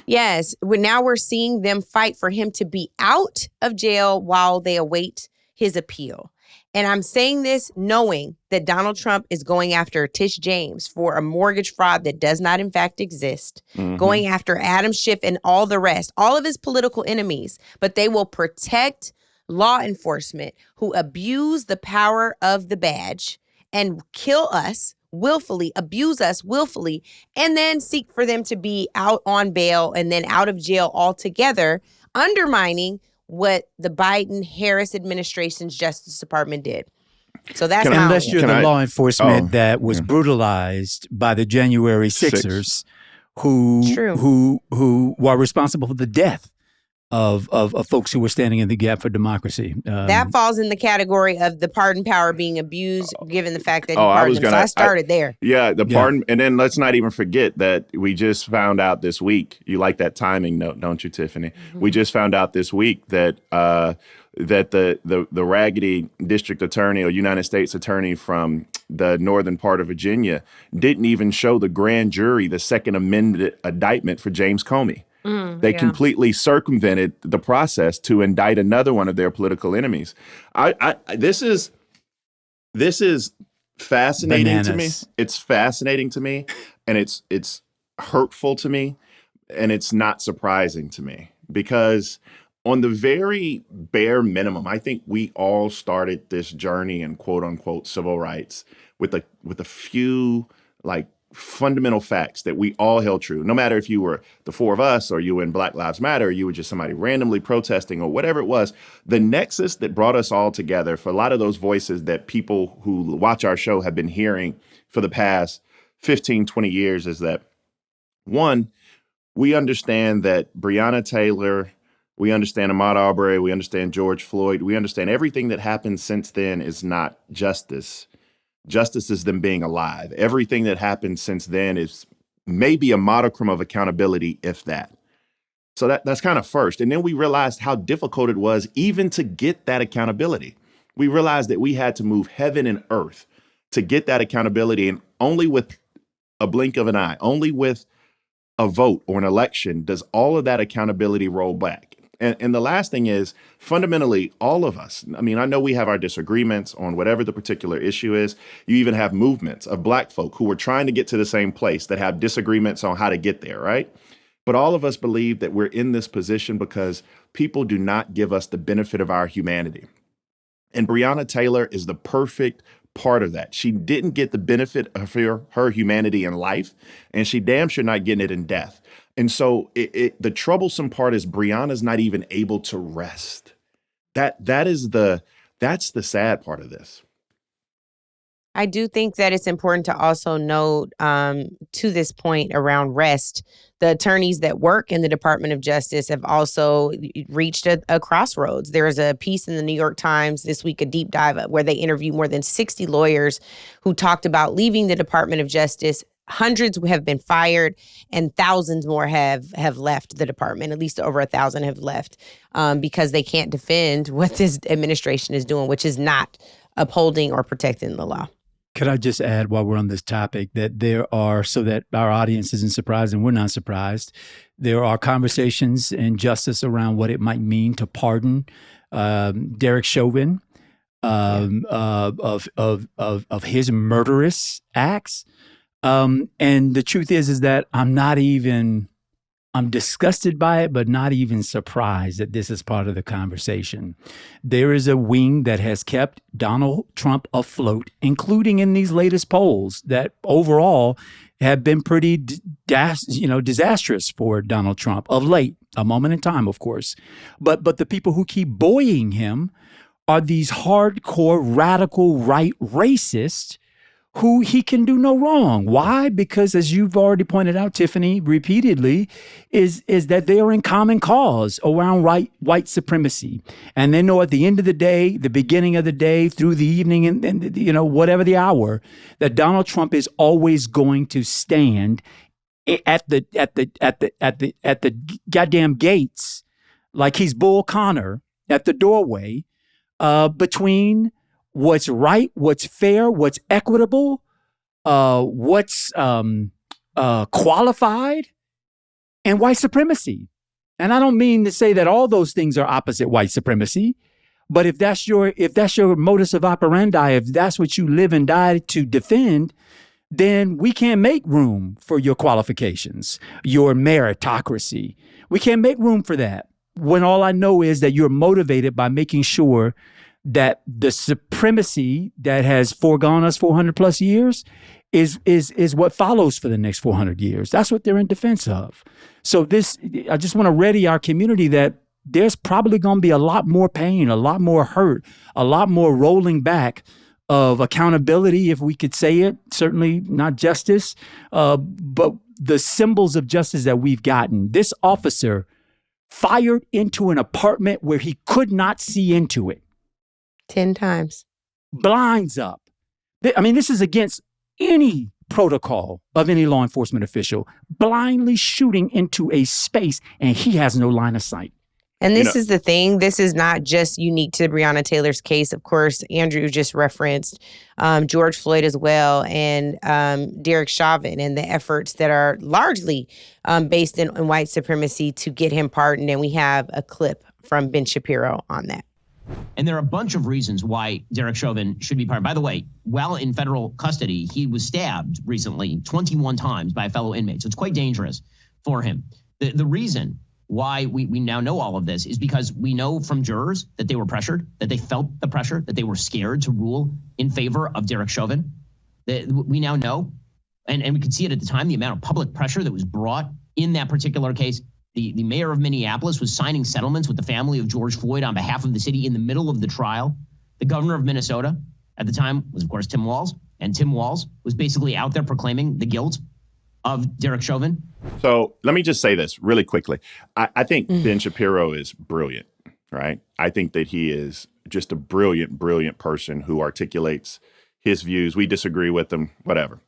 Yes. Now we're seeing them fight for him to be out of jail while they await his appeal. And I'm saying this knowing that Donald Trump is going after Tish James for a mortgage fraud that does not in fact exist, going after Adam Schiff and all the rest, all of his political enemies, but they will protect law enforcement who abuse the power of the badge and kill us willfully, abuse us willfully, and then seek for them to be out on bail and then out of jail altogether, undermining what the Biden-Harris administration's Justice Department did. So that's my unless you're the law enforcement that was brutalized by the January Sixers, who were responsible for the death of folks who were standing in the gap for democracy. That falls in the category of the pardon power being abused, given the fact that he pardoned them. So I started there. Yeah, the pardon. And then let's not even forget that we just found out this week. You like that timing note, don't you, Tiffany? We just found out this week that that the raggedy district attorney or United States attorney from the northern part of Virginia didn't even show the grand jury the second amended indictment for James Comey. They completely circumvented the process to indict another one of their political enemies. This is This is fascinating to me. Bananas. It's fascinating to me, and it's hurtful to me, and it's not surprising to me because on the very bare minimum, I think we all started this journey in quote unquote civil rights with a few like fundamental facts that we all held true. No matter if you were the four of us or you were in Black Lives Matter, or you were just somebody randomly protesting or whatever it was, the nexus that brought us all together for a lot of those voices that people who watch our show have been hearing for the past 15, 20 years is that, one, we understand that Breonna Taylor, we understand Ahmaud Arbery, we understand George Floyd, we understand everything that happened since then is not justice. Justice is them being alive. Everything that happened since then is maybe a modicum of accountability, if that. So that's kind of first. And then we realized how difficult it was even to get that accountability. We realized that we had to move heaven and earth to get that accountability. And only with a blink of an eye, only with a vote or an election does all of that accountability roll back. And the last thing is, fundamentally, all of us, I mean, I know we have our disagreements on whatever the particular issue is. You even have movements of Black folk who are trying to get to the same place that have disagreements on how to get there, right? But all of us believe that we're in this position because people do not give us the benefit of our humanity. And Breonna Taylor is the perfect part of that. She didn't get the benefit of her humanity in life, and she damn sure not getting it in death. And so the troublesome part is Breonna's not even able to rest. That's the sad part of this. I do think that it's important to also note to this point around rest, the attorneys that work in the Department of Justice have also reached a crossroads. There is a piece in the New York Times this week, a deep dive where they interviewed more than 60 lawyers who talked about leaving the Department of Justice. Hundreds have been fired and thousands more have left the department. At least over 1,000 have left because they can't defend what this administration is doing, which is not upholding or protecting the law. Could I just add while we're on this topic that there are, so that our audience isn't surprised and we're not surprised, there are conversations in justice around what it might mean to pardon Derek Chauvin of his murderous acts. And the truth is that I'm disgusted by it, but not even surprised that this is part of the conversation. There is a wing that has kept Donald Trump afloat, including in these latest polls that overall have been pretty disastrous for Donald Trump of late, a moment in time, of course. But the people who keep buoying him are these hardcore, radical right racists who he can do no wrong. Why? Because as you've already pointed out, Tiffany, repeatedly, is that they are in common cause around white supremacy. And they know at the end of the day, the beginning of the day, through the evening, and whatever the hour, that Donald Trump is always going to stand at the goddamn gates, like he's Bull Connor at the doorway, between what's right, what's fair, what's equitable, what's qualified, and white supremacy. And I don't mean to say that all those things are opposite white supremacy, but if that's your modus operandi, if that's what you live and die to defend, then we can't make room for your qualifications, your meritocracy. We can't make room for that when all I know is that you're motivated by making sure that the supremacy that has foregone us 400 plus years is what follows for the next 400 years. That's what they're in defense of. So I just want to ready our community that there's probably going to be a lot more pain, a lot more hurt, a lot more rolling back of accountability, if we could say it, certainly not justice, but the symbols of justice that we've gotten. This officer fired into an apartment where he could not see into it. 10 times. Blinds up. I mean, this is against any protocol of any law enforcement official, blindly shooting into a space, and he has no line of sight. And this is the thing. This is not just unique to Breonna Taylor's case. Of course, Andrew just referenced George Floyd as well, and Derek Chauvin, and the efforts that are largely based in white supremacy to get him pardoned. And we have a clip from Ben Shapiro on that. And there are a bunch of reasons why Derek Chauvin should be pardoned. By the way, while in federal custody, he was stabbed recently 21 times by a fellow inmate. So it's quite dangerous for him. The reason why we now know all of this is because we know from jurors that they were pressured, that they felt the pressure, that they were scared to rule in favor of Derek Chauvin. We now know, and we could see it at the time, the amount of public pressure that was brought in that particular case. The mayor of Minneapolis was signing settlements with the family of George Floyd on behalf of the city in the middle of the trial. The governor of Minnesota at the time was, of course, Tim Walz. And Tim Walz was basically out there proclaiming the guilt of Derek Chauvin. So let me just say this really quickly. I think Ben Shapiro is brilliant, right? I think that he is just a brilliant, brilliant person who articulates his views. We disagree with them, whatever.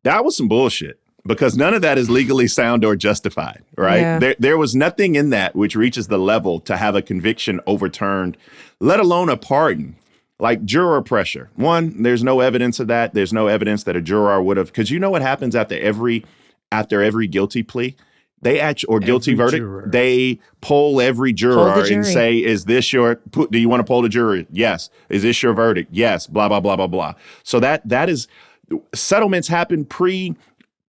That was some bullshit. Because none of that is legally sound or justified, right? Yeah. There was nothing in that which reaches the level to have a conviction overturned, let alone a pardon. Like juror pressure. One, there's no evidence of that. There's no evidence that a juror would have, because you know what happens after every guilty plea? Or guilty verdict, juror. They poll every juror and say, is this do you want to poll the jury? Yes. Is this your verdict? Yes. Blah, blah, blah, blah, blah. So that is, settlements happen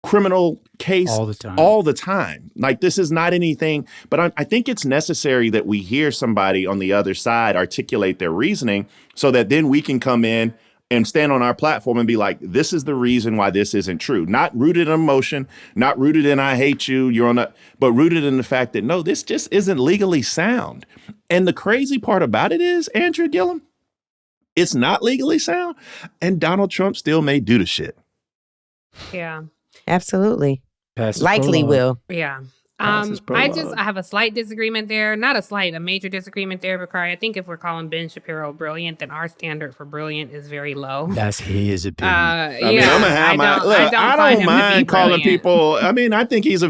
criminal case all the time. Like, this is not anything, but I think it's necessary that we hear somebody on the other side articulate their reasoning so that then we can come in and stand on our platform and be like, this is the reason why this isn't true. Not rooted in emotion, not rooted in I hate you, but rooted in the fact that, no, this just isn't legally sound. And the crazy part about it is, Andrea, Gillum, it's not legally sound, and Donald Trump still may do the shit. Yeah. Absolutely. Passes Likely prologue. will. Yeah. Passes I prologue. have a slight disagreement there. Not a slight, a major disagreement there, Bakari. I think if we're calling Ben Shapiro brilliant, then our standard for brilliant is very low. That's his opinion. I mean, I'm gonna have I don't mind calling people. I mean, I think he's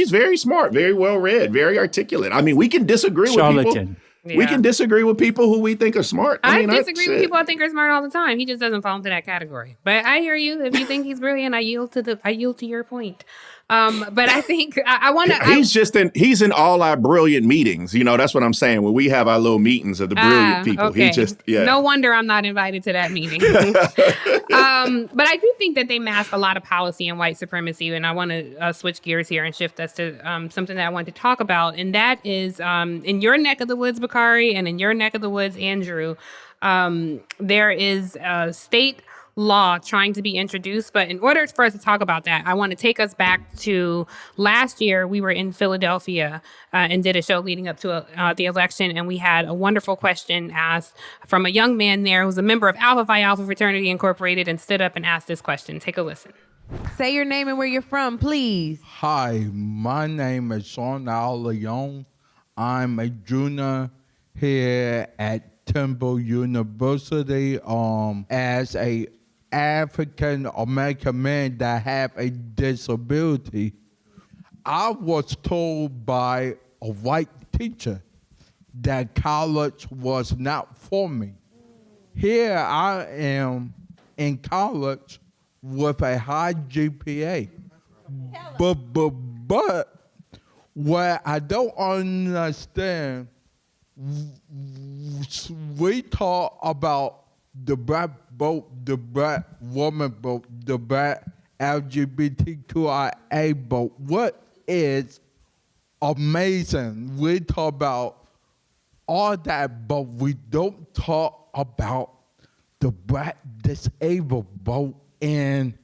very smart, very well read, very articulate. I mean, we can disagree with people. Charlatan. Yeah. We can disagree with people who we think are smart. I disagree with people I think are smart all the time. He just doesn't fall into that category. But I hear you. If you think he's brilliant, I yield to your point. But I think I want to. He's in all our brilliant meetings. You know, that's what I'm saying. When we have our little meetings of the brilliant people, okay. Yeah. No wonder I'm not invited to that meeting. But I do think that they mask a lot of policy and white supremacy, and I want to switch gears here and shift us to something that I wanted to talk about, and that is in your neck of the woods, Bakari, and in your neck of the woods, Andrew. There is a state law trying to be introduced. But in order for us to talk about that, I want to take us back to last year. We were in Philadelphia and did a show leading up to the election. And we had a wonderful question asked from a young man there who's a member of Alpha Phi Alpha Fraternity Incorporated and stood up and asked this question. Take a listen. Say your name and where you're from, please. Hi, my name is Sean Leon. I'm a junior here at Temple University as a African American man that have a disability. I was told by a white teacher that college was not for me. Here I am in college with a high GPA. But what I don't understand, we talk about the black vote, the black woman vote, the black LGBTQIA vote. What is amazing, we talk about all that, but we don't talk about the black disabled vote, and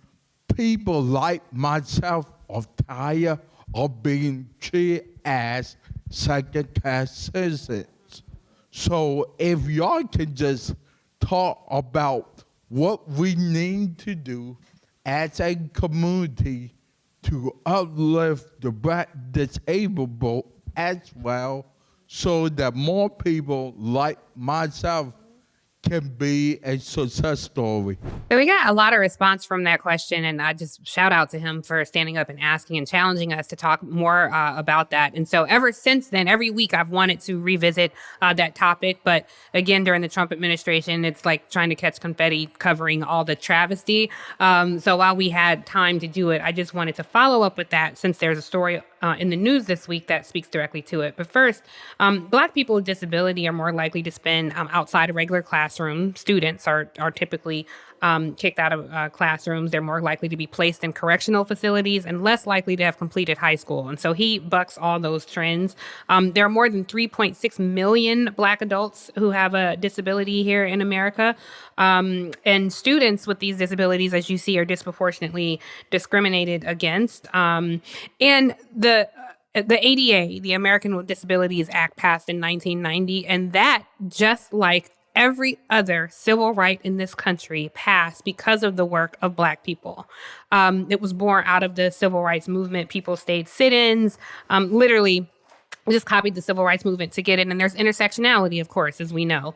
people like myself are tired of being treated as second-class citizens. So if y'all can just talk about what we need to do as a community to uplift the black disabled vote as well, so that more people like myself can be a success story. So we got a lot of response from that question, and I just shout out to him for standing up and asking and challenging us to talk more about that. And so ever since then, every week I've wanted to revisit that topic. But again, during the Trump administration, it's like trying to catch confetti covering all the travesty. So while we had time to do it, I just wanted to follow up with that, since there's a story in the news this week that speaks directly to it. But first, Black people with disability are more likely to spend outside a regular classroom. Students are typically kicked out of classrooms. They're more likely to be placed in correctional facilities and less likely to have completed high school. And so he bucks all those trends. There are more than 3.6 million Black adults who have a disability here in America. And students with these disabilities, as you see, are disproportionately discriminated against. And the ADA, the American with Disabilities Act, passed in 1990, and that, just like every other civil right in this country, passed because of the work of Black people. It was born out of the civil rights movement. People staged sit-ins, literally just copied the civil rights movement to get it. And there's intersectionality, of course, as we know,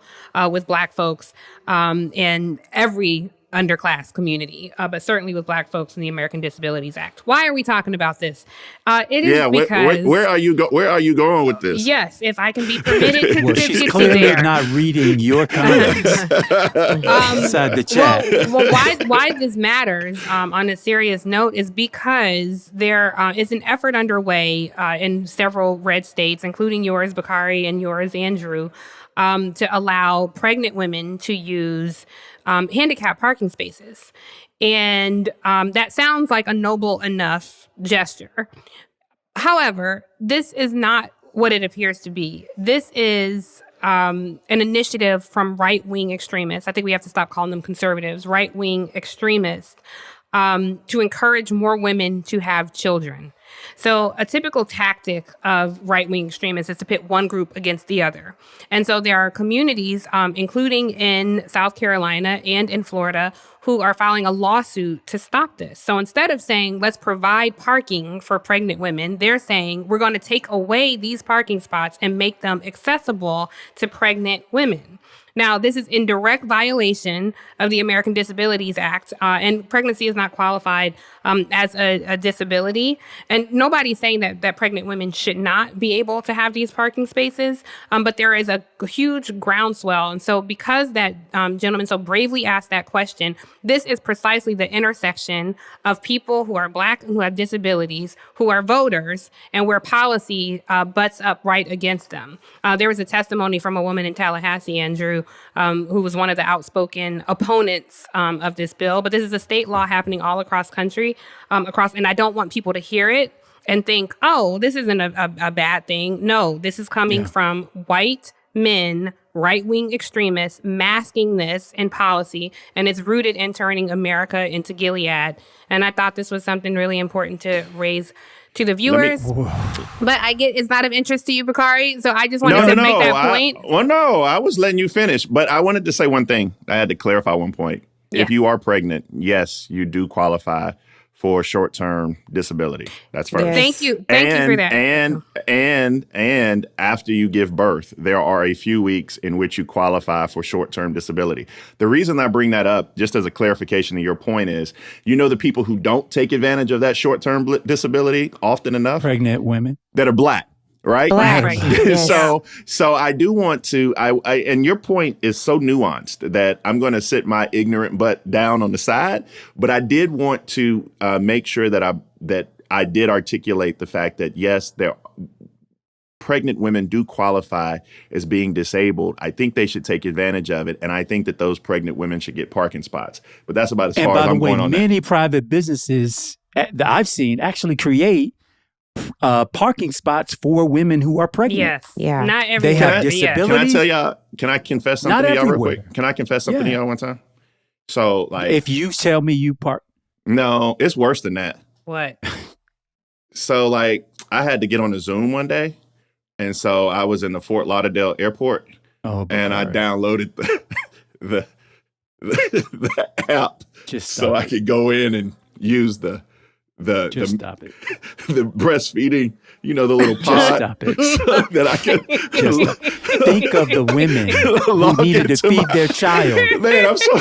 with Black folks in every underclass community, but certainly with Black folks in the American Disabilities Act. Why are we talking about this? It is because where are you going with this? Yes, if I can be permitted to well, she's clearly not reading your comments inside the chat. Well, why this matters on a serious note is because there is an effort underway in several red states, including yours, Bakari, and yours, Andrew, to allow pregnant women to use handicapped parking spaces. And that sounds like a noble enough gesture. However, this is not what it appears to be. This is an initiative from right-wing extremists. I think we have to stop calling them conservatives, right-wing extremists, to encourage more women to have children. So a typical tactic of right-wing extremists is to pit one group against the other. And so there are communities, including in South Carolina and in Florida, who are filing a lawsuit to stop this. So instead of saying, let's provide parking for pregnant women, they're saying, we're going to take away these parking spots and make them accessible to pregnant women. Now, this is in direct violation of the American Disabilities Act, and pregnancy is not qualified as a disability. And nobody's saying that pregnant women should not be able to have these parking spaces, but there is a huge groundswell. And so because that gentleman so bravely asked that question, this is precisely the intersection of people who are Black and who have disabilities, who are voters, and where policy butts up right against them. There was a testimony from a woman in Tallahassee, Andrew, who was one of the outspoken opponents of this bill. But this is a state law happening all across country, and I don't want people to hear it and think, oh, this isn't a bad thing. No, this is coming from white men, right-wing extremists, masking this in policy, and it's rooted in turning America into Gilead. And I thought this was something really important to raise to the viewers. But I get it's not of interest to you, Bakari, so I just wanted to make that point. I was letting you finish, but I wanted to say one thing. I had to clarify one point. Yes. If you are pregnant, yes, you do qualify for short-term disability. That's first. Yes. Thank you for that. And after you give birth, there are a few weeks in which you qualify for short-term disability. The reason I bring that up, just as a clarification of your point, is the people who don't take advantage of that short-term disability often enough? Pregnant women. That are Black. Right? Black. Yes. So I do want to, and your point is so nuanced that I'm going to sit my ignorant butt down on the side. But I did want to make sure that I did articulate the fact that, yes, pregnant women do qualify as being disabled. I think they should take advantage of it. And I think that those pregnant women should get parking spots. But that's about as far as I'm going on that. Many private businesses that I've seen actually create parking spots for women who are pregnant. Yes. Yeah. Not everywhere. They have disabilities. Can I tell y'all, can I confess something to y'all real quick? Can I confess something to y'all one time? So, like, if you tell me you park. No, it's worse than that. What? So, like, I had to get on a Zoom one day. And so I was in the Fort Lauderdale airport. And I downloaded the app so I could go in and use the stop it. The breastfeeding, the little pod. Just stop it. So that I could just think of the women who needed to feed their child. Man, I'm so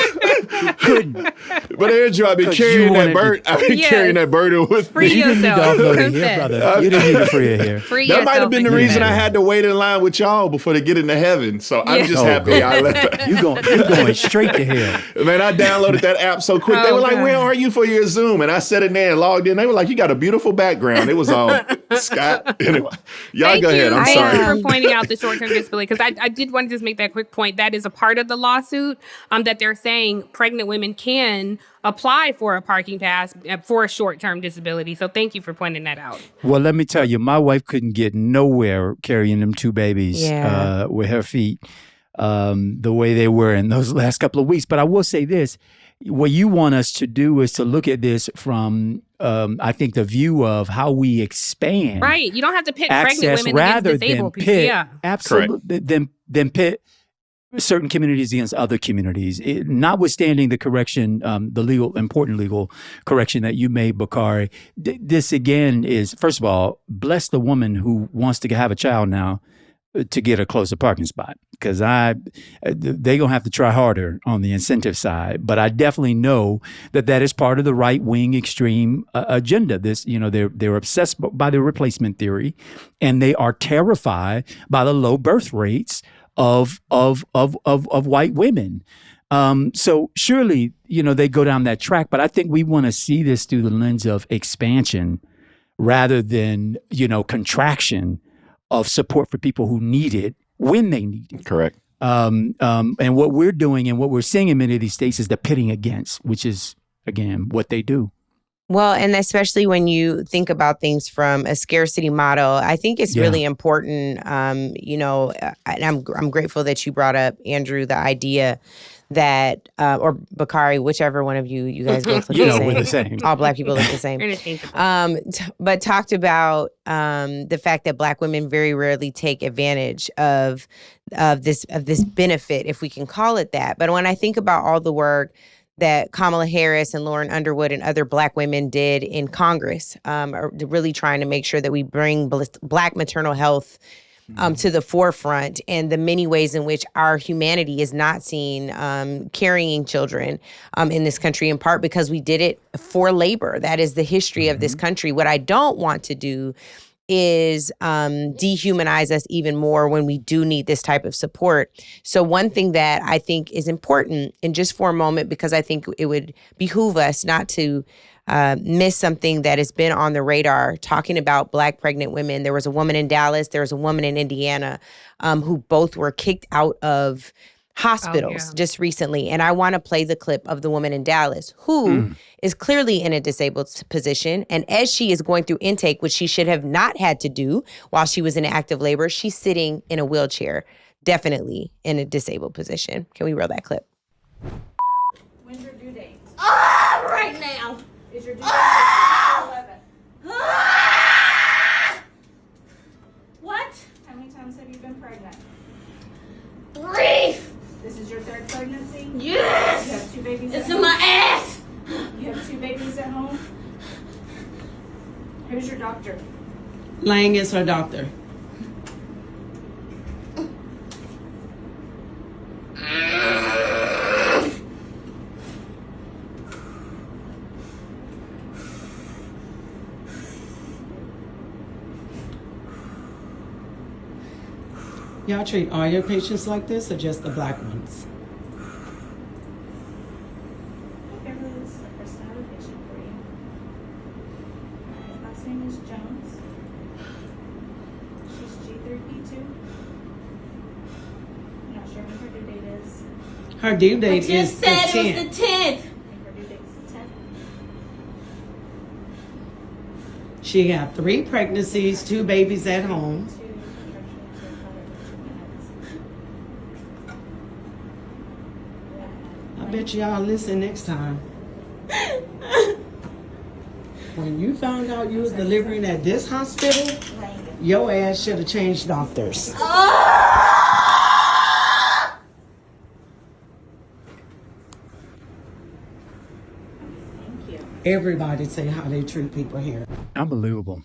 couldn't. But Andrew, I've been carrying that burden. I've been carrying that burden with me. You didn't need to offload it here, brother. You didn't need to free it here. That might have been the reason I had to wait in line with y'all before to get into heaven. So I'm just happy I left. You're going straight to hell. Man, I downloaded that app so quick. They were like, "Where are you for your Zoom?" And I sat in there and logged in. They were like, "You got a beautiful background." It was all. Scott. Anyway, y'all Thank go you. ahead. I'm Thank sorry. you for pointing out the short-term disability, because I did want to just make that quick point. That is a part of the lawsuit, that they're saying pregnant women can apply for a parking pass for a short-term disability. So thank you for pointing that out. Well, let me tell you, my wife couldn't get nowhere carrying them two babies with her feet the way they were in those last couple of weeks. But I will say this. What you want us to do is to look at this from, I think, the view of how we expand. Right. You don't have to pit pregnant women against disabled people. Yeah. Absolutely. Then pit certain communities against other communities. Notwithstanding the correction, the important legal correction that you made, Bakari, this again is, first of all, bless the woman who wants to have a child now to get a closer parking spot, because they're gonna have to try harder on the incentive side. But I definitely know that is part of the right wing extreme agenda. This, they're obsessed by the replacement theory, and they are terrified by the low birth rates of white women. So surely, they go down that track. But I think we want to see this through the lens of expansion rather than contraction of support for people who need it when they need it. Correct. And what we're doing and what we're seeing in many of these states is the pitting against, which is, again, what they do. Well, and especially when you think about things from a scarcity model, I think it's really important, and I'm grateful that you brought up, Andrew, the idea that, or Bakari, whichever one of you guys both look we're the same. All Black people look the same. But talked about the fact that Black women very rarely take advantage of this benefit, if we can call it that. But when I think about all the work that Kamala Harris and Lauren Underwood and other Black women did in Congress, are really trying to make sure that we bring Black maternal health to the forefront, and the many ways in which our humanity is not seen carrying children in this country, in part because we did it for labor. That is the history of this country. What I don't want to do is dehumanize us even more when we do need this type of support. So one thing that I think is important, and just for a moment, because I think it would behoove us not to miss something that has been on the radar, talking about Black pregnant women. There was a woman in Dallas, there was a woman in Indiana who both were kicked out of hospitals just recently. And I want to play the clip of the woman in Dallas who is clearly in a disabled position. And as she is going through intake, which she should have not had to do while she was in active labor, she's sitting in a wheelchair, definitely in a disabled position. Can we roll that clip? When's your due date? Right now. Is your due date 11? What? How many times have you been pregnant? 3. This is your 3rd pregnancy? Yes! You have 2 babies It's at home? in my ass! You have 2 babies at home? Who's your doctor? Lang is her doctor. Y'all treat all your patients like this or just the Black ones? Everyone's the first time a patient for you. Alright, last name is Jones. She's G3P2. I'm not sure when her due date is. Her due date I is just the said 10th. it was the 10th. I think her due date's the 10th. She got 3 pregnancies, 2 babies at home. I bet y'all listen next time. When you found out you was delivering at this hospital, your ass should have changed doctors. Everybody say how they treat people here. Unbelievable.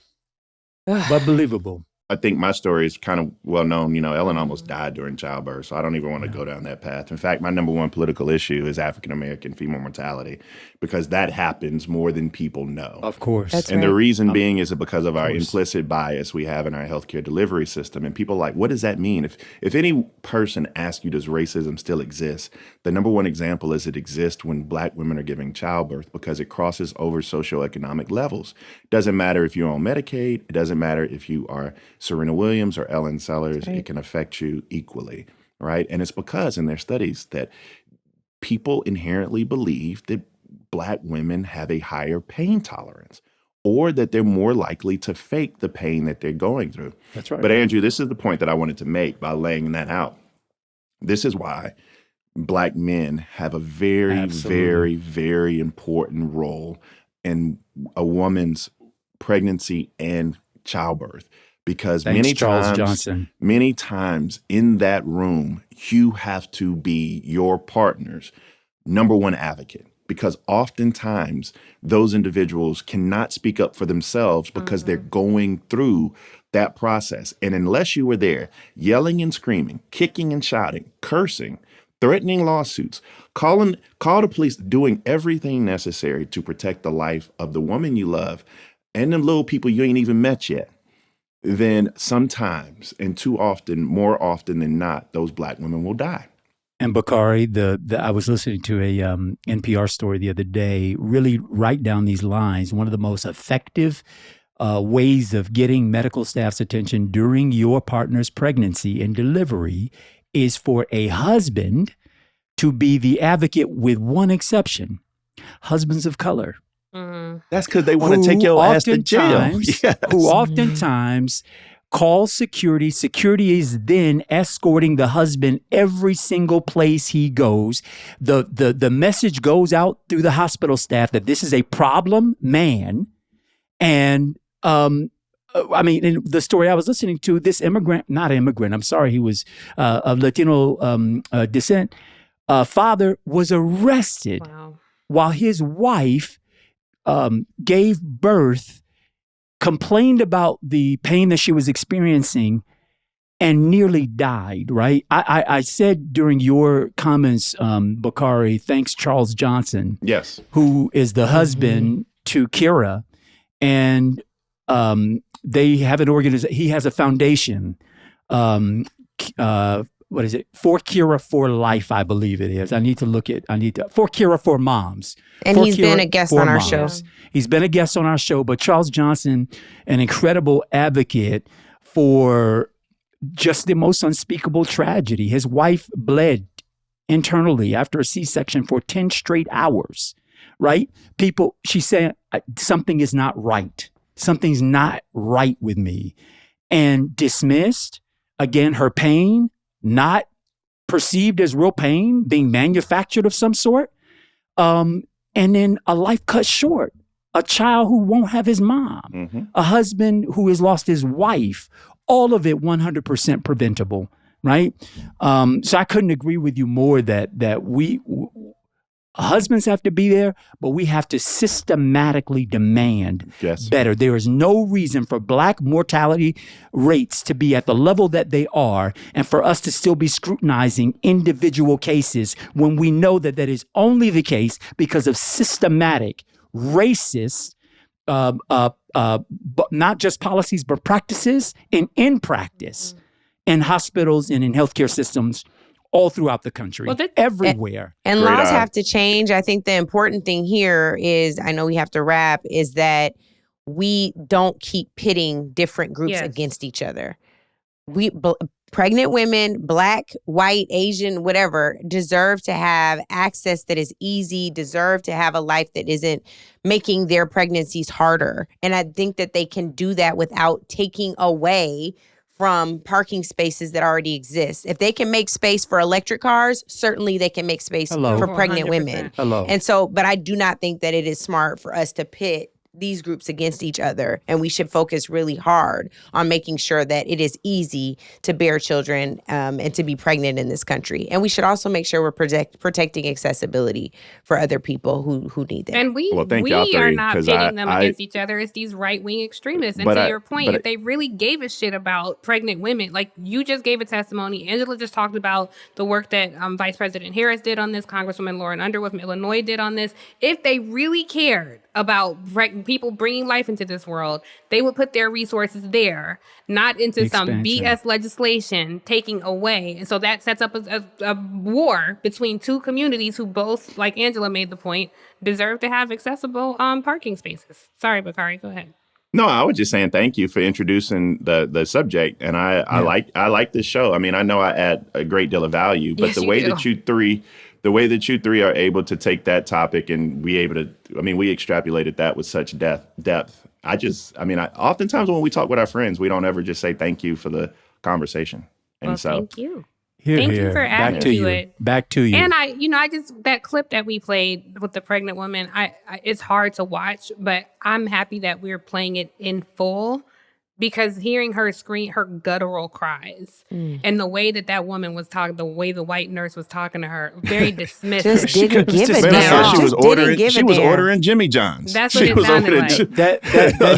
But believable. I think my story is kind of well known. You know, Ellen almost died during childbirth, so I don't even want to go down that path. In fact, my number one political issue is African-American female mortality, because that happens more than people know. Of course. That's And right. the reason being is because of our implicit bias we have in our healthcare delivery system. And people are like, what does that mean? If any person asks you, does racism still exist? The number one example is it exists when Black women are giving childbirth, because it crosses over socioeconomic levels. It doesn't matter if you're on Medicaid. It doesn't matter if you are Serena Williams or Ellen Sellers. Right. It can affect you equally, right? And it's because in their studies that people inherently believe that Black women have a higher pain tolerance, or that they're more likely to fake the pain that they're going through. That's right. But Andrew, this is the point that I wanted to make by laying that out. This is why Black men have a very, very, very important role in a woman's pregnancy and childbirth. Because many times in that room, you have to be your partner's number one advocate. Because oftentimes those individuals cannot speak up for themselves because they're going through that process. And unless you were there yelling and screaming, kicking and shouting, cursing, threatening lawsuits, call the police, doing everything necessary to protect the life of the woman you love and them little people you ain't even met yet, then sometimes, and too often, more often than not, those Black women will die. And Bakari, I was listening to a NPR story the other day, really right down these lines. One of the most effective ways of getting medical staff's attention during your partner's pregnancy and delivery is for a husband to be the advocate, with one exception: husbands of color. That's because they want to take your ass to jail. Yes. Who oftentimes call security. Security is then escorting the husband every single place he goes. The message goes out through the hospital staff that this is a problem man. And I mean, in the story I was listening to, this he was of Latino descent, father was arrested while his wife gave birth, complained about the pain that she was experiencing, and nearly died, right? I said during your comments, Bakari, thanks Charles Johnson, yes, who is the husband to Kira, and they have an organization. He has a foundation, what is it? For Kira for Life, I believe it is. For Kira for Moms. And he's been a guest on our show. He's been a guest on our show, but Charles Johnson, an incredible advocate for just the most unspeakable tragedy. His wife bled internally after a C-section for 10 straight hours, right? She's saying, something is not right. Something's not right with me. And dismissed, again, her pain, not perceived as real pain, being manufactured of some sort. And then a life cut short, a child who won't have his mom, a husband who has lost his wife, all of it 100% preventable, right? So I couldn't agree with you more that husbands have to be there, but we have to systematically demand better. There is no reason for Black mortality rates to be at the level that they are, and for us to still be scrutinizing individual cases when we know that that is only the case because of systematic, racist, not just policies, but practices and in practice in hospitals and in healthcare systems all throughout the country, everywhere. And laws have to change. I think the important thing here is, I know we have to wrap, is that we don't keep pitting different groups against each other. Pregnant women, Black, white, Asian, whatever, deserve to have access that is easy, deserve to have a life that isn't making their pregnancies harder. And I think that they can do that without taking away from parking spaces that already exist. If they can make space for electric cars, certainly they can make space for pregnant 100%. Women. And so, but I do not think that it is smart for us to pit these groups against each other. And we should focus really hard on making sure that it is easy to bear children and to be pregnant in this country. And we should also make sure we're protecting accessibility for other people who need that. And we are not pitting them against each other. It's these right-wing extremists. And to your point, if they really gave a shit about pregnant women, like you just gave a testimony, Angela just talked about the work that Vice President Harris did on this, Congresswoman Lauren Underwood from Illinois did on this. If they really cared about people bringing life into this world, they would put their resources there, not into some BS legislation taking away. And so that sets up a war between two communities who both, like Angela made the point, deserve to have accessible parking spaces. Sorry, Bakari, go ahead. No, I was just saying thank you for introducing the subject, and I like this show. I mean, I know I add a great deal of value, but the way that you three are able to take that topic and we extrapolated that with such depth. Oftentimes when we talk with our friends, we don't ever just say thank you for the conversation. And thank you. Thank you for adding to it. Back to you. And that clip that we played with the pregnant woman, it's hard to watch, but I'm happy that we're playing it in full, because hearing her scream, her guttural cries, and the way that woman was talking, the way the white nurse was talking to her, very dismissive. Just didn't give a damn. She was ordering Jimmy John's. That's what it sounded like. That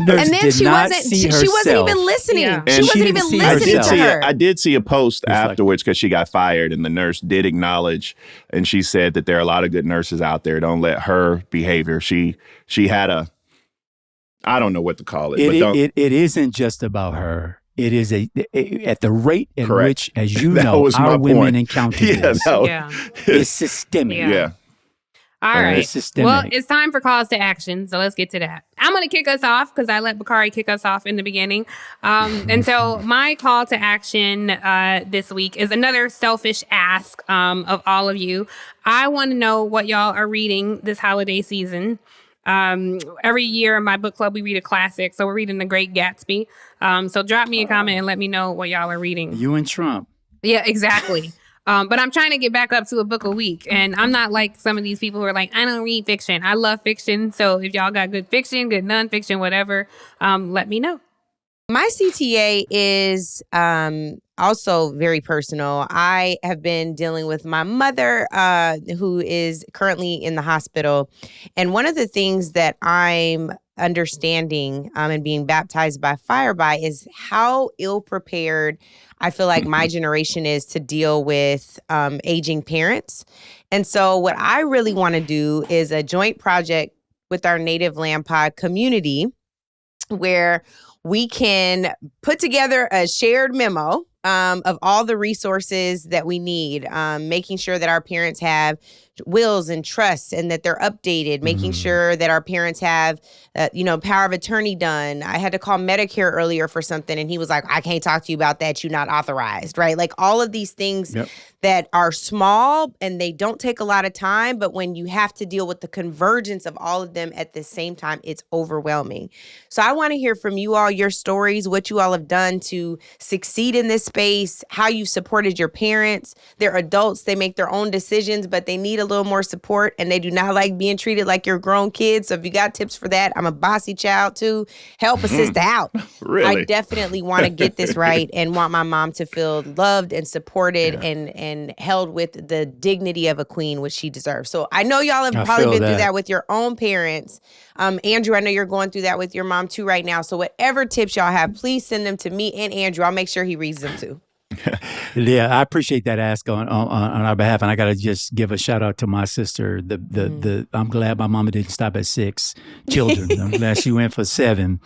nurse and then did she not wasn't. see She herself. wasn't even listening. Yeah. She wasn't even listening to her. I did see a post afterwards because she got fired, and the nurse did acknowledge, and she said that there are a lot of good nurses out there. Don't let her behavior. She had a, I don't know what to call it. It isn't just about her. It is at the rate in which, as you know, our women encounter this. It's systemic. Yeah. All right. Well, it's time for calls to action. So let's get to that. I'm going to kick us off because I let Bakari kick us off in the beginning. And so my call to action this week is another selfish ask of all of you. I want to know what y'all are reading this holiday season. Every year in my book club, we read a classic. So we're reading The Great Gatsby. So drop me a comment and let me know what y'all are reading. You and Trump. Yeah, exactly. But I'm trying to get back up to a book a week. And I'm not like some of these people who are like, I don't read fiction. I love fiction. So if y'all got good fiction, good nonfiction, whatever, let me know. My CTA is also very personal. I have been dealing with my mother, who is currently in the hospital. And one of the things that I'm understanding and being baptized by fire by is how ill-prepared I feel like my generation is to deal with aging parents. And so what I really want to do is a joint project with our Native Land Pod community where we can put together a shared memo of all the resources that we need, making sure that our parents have wills and trusts and that they're updated, making sure that our parents have, power of attorney done. I had to call Medicare earlier for something and he was like, I can't talk to you about that. You're not authorized, right? Like all of these things that are small and they don't take a lot of time, but when you have to deal with the convergence of all of them at the same time, it's overwhelming. So I want to hear from you all, your stories, what you all have done to succeed in this space, how you supported your parents. They're adults, they make their own decisions, but they need a little more support and they do not like being treated like you're grown kids. So if you got tips for that, I'm a bossy child too. Help a sister out. Really? I definitely want to get this right and want my mom to feel loved and supported and held with the dignity of a queen, which she deserves. So I know y'all have probably been through that with your own parents. Andrew, I know you're going through that with your mom too right now. So whatever tips y'all have, please send them to me and Andrew. I'll make sure he reads them too. Yeah, I appreciate that ask on our behalf, and I got to just give a shout out to my sister. I'm glad my mama didn't stop at 6 children. I'm glad she went for 7.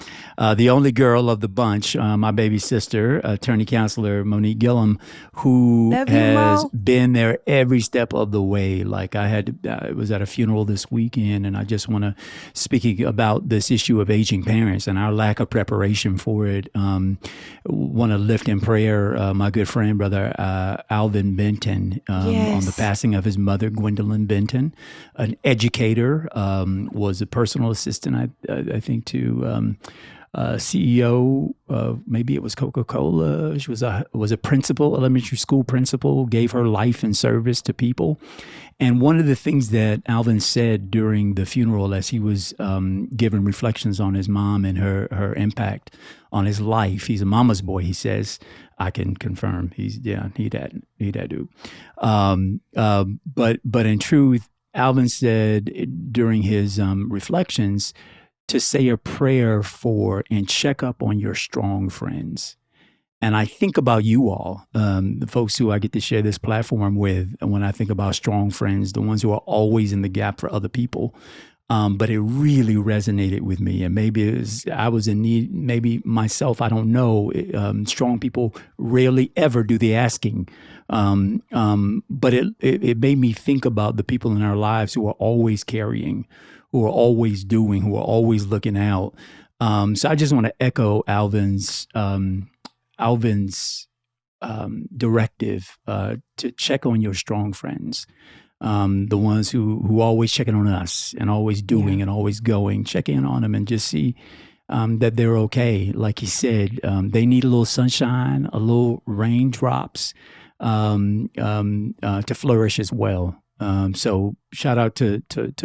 The only girl of the bunch, my baby sister, attorney counselor Monique Gillum, who has been there every step of the way. Like I was at a funeral this weekend, and I just want to speaking about this issue of aging parents and our lack of preparation for it. Want to lift in prayer my good friend, brother Alvin Benton, on the passing of his mother, Gwendolyn Benton, an educator, was a personal assistant, I think, to CEO of, maybe it was Coca-Cola. She was a principal, elementary school principal, gave her life and service to people. And one of the things that Alvin said during the funeral, as he was giving reflections on his mom and her impact on his life, he's a mama's boy, he says. I can confirm he that dude. But in truth, Alvin said during his reflections to say a prayer for and check up on your strong friends. And I think about you all, the folks who I get to share this platform with, when I think about strong friends, the ones who are always in the gap for other people. But it really resonated with me. And maybe I was in need, maybe myself, I don't know. Strong people rarely ever do the asking. But it made me think about the people in our lives who are always carrying, who are always doing, who are always looking out. So I just want to echo Alvin's directive to check on your strong friends. The ones who always checking on us and always doing and always going, check in on them and just see that they're okay. Like he said, they need a little sunshine, a little raindrops to flourish as well. So shout out to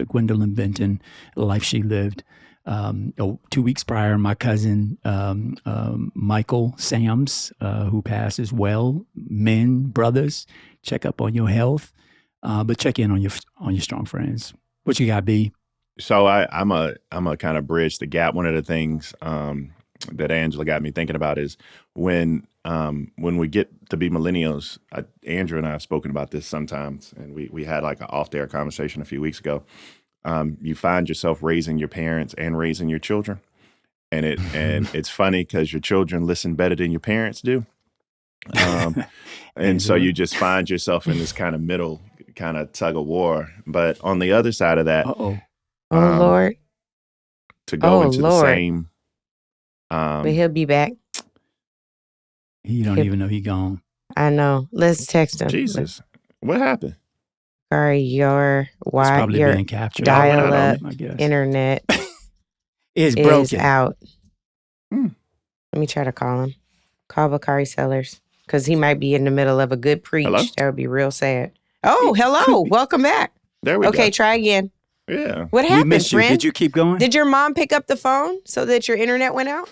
Gwendolyn Benton, the life she lived. 2 weeks prior, my cousin Michael Sams, who passed as well. Men, brothers, check up on your health. But check in on your strong friends. What you got, B? So I'm a kind of bridge the gap. One of the things that Angela got me thinking about is when we get to be millennials. Andrea and I have spoken about this sometimes, and we had like an off-the-air conversation a few weeks ago. You find yourself raising your parents and raising your children, and it's funny because your children listen better than your parents do. And so you just find yourself in this kind of middle kind of tug of war. But on the other side of that, Lord, to go into the same. But he'll be back. You don't even know he gone. I know. Let's text him. Jesus, what happened? Sorry, your being captured. Dial-up internet is broken. Out. Let me try to call him. Call Bakari Sellers, because he might be in the middle of a good preach. Hello? That would be real sad. Oh, hello. Welcome back. There we go. Okay, try again. Yeah. What happened, we missed you. friend? Did you keep going? Did your mom pick up the phone so that your internet went out?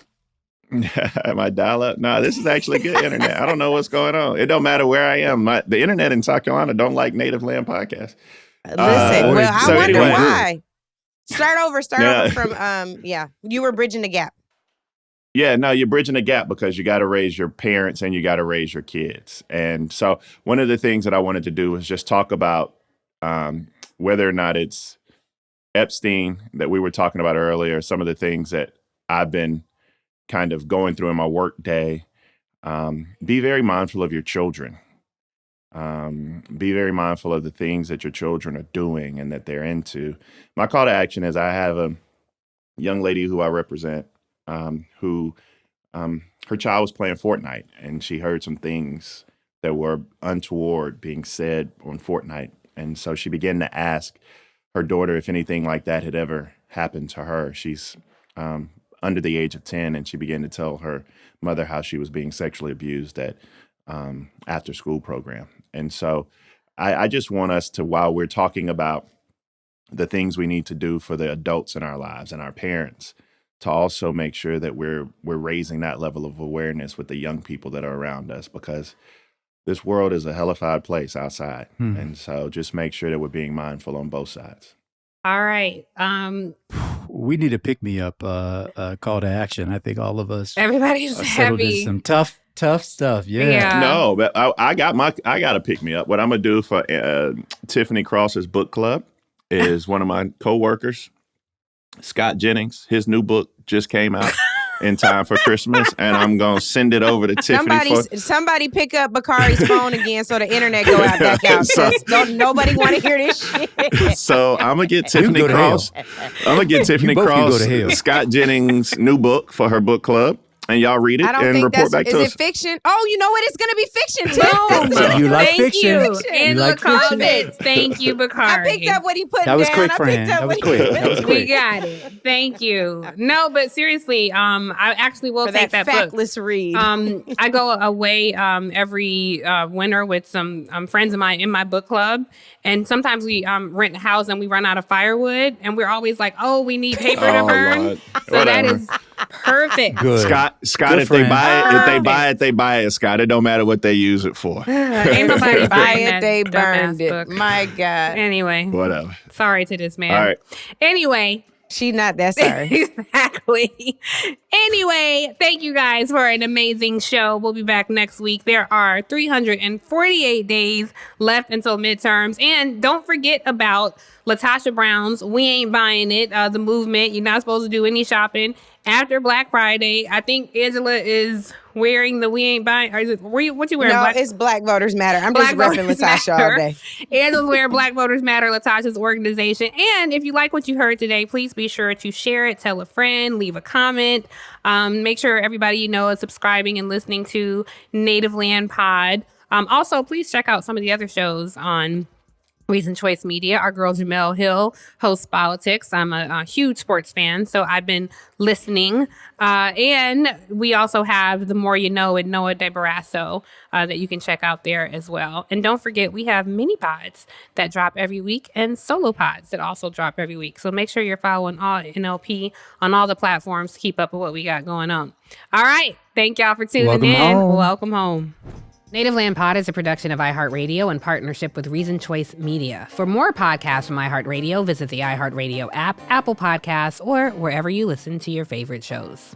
My dial-up? No, this is actually good internet. I don't know what's going on. It don't matter where I am. The internet in South Carolina don't like Native Land podcasts. Listen, I wonder why. Start over from, you were bridging the gap. Yeah, no, you're bridging the gap because you got to raise your parents and you got to raise your kids. And so one of the things that I wanted to do was just talk about whether or not it's Epstein that we were talking about earlier, some of the things that I've been kind of going through in my work day. Be very mindful of your children. Be very mindful of the things that your children are doing and that they're into. My call to action is I have a young lady who I represent who her child was playing Fortnite and she heard some things that were untoward being said on Fortnite. And so she began to ask her daughter if anything like that had ever happened to her. She's under the age of 10, and she began to tell her mother how she was being sexually abused at after school program. And so I just want us to, while we're talking about the things we need to do for the adults in our lives and our parents, to also make sure that we're raising that level of awareness with the young people that are around us, because this world is a hellified place outside. And so just make sure that we're being mindful on both sides. All right. We need a pick-me-up call to action. I think all of us. Everybody's heavy. Some tough stuff. Yeah. No, but I got to pick me up. What I'm going to do for Tiffany Cross's book club is one of my coworkers, Scott Jennings, his new book just came out in time for Christmas, and I'm going to send it over to Tiffany. Somebody pick up Bakari's phone again so the internet go out back out. Nobody want to hear this shit. So I'm going to get Tiffany Cross. I'm going to get Tiffany Cross Scott Jennings' new book for her book club. and y'all read it I don't and think report back is to it us. fiction? Oh, you know what? It's going to be fiction too. You like Thank fiction. you. You Angela like called fiction. it. Thank you, Bakari. I picked up what he put That was down. quick I for picked him. up That was what he quick. put That was down. We quick. got it. Thank you. No, but seriously, I actually will For take that that book. factless read. I go away every winter with some friends of mine in my book club, and sometimes we rent a house and we run out of firewood, and we're always like, "Oh, we need paper to burn." Lord. So that Whatever. is perfect. Good. Scott, Good if they friend. buy it, they buy it, Scott. It don't matter what they use it for. Ain't nobody Buy buying it, that they dumbass burned it. book. My God. Anyway, Whatever. sorry to this man. All right. Anyway. She not that sorry. Exactly. Anyway, thank you guys for an amazing show. We'll be back next week. There are 348 days left until midterms. And don't forget about Latasha Brown's We Ain't Buying It, the movement. You're not supposed to do any shopping after Black Friday. I think Angela is wearing the We Ain't Buying. Or is it, what you wearing? No, it's Black Voters Matter. I'm just Black repping Voters Latasha Matter. all day. Angela's wearing Black Voters Matter, Latasha's organization. And if you like what you heard today, please be sure to share it, tell a friend, leave a comment. Make sure everybody you know is subscribing and listening to Native Land Pod. Also, please check out some of the other shows on Reason Choice Media. Our girl Jamel Hill hosts Politics. I'm a huge sports fan, so I've been listening. And we also have The More You Know with Noah DeBarrasso that you can check out there as well. And don't forget, we have mini pods that drop every week and solo pods that also drop every week. So make sure you're following all NLP on all the platforms to keep up with what we got going on. All right. Thank y'all for tuning Welcome in. home. Welcome home. Native Land Pod is a production of iHeartRadio in partnership with Reason Choice Media. For more podcasts from iHeartRadio, visit the iHeartRadio app, Apple Podcasts, or wherever you listen to your favorite shows.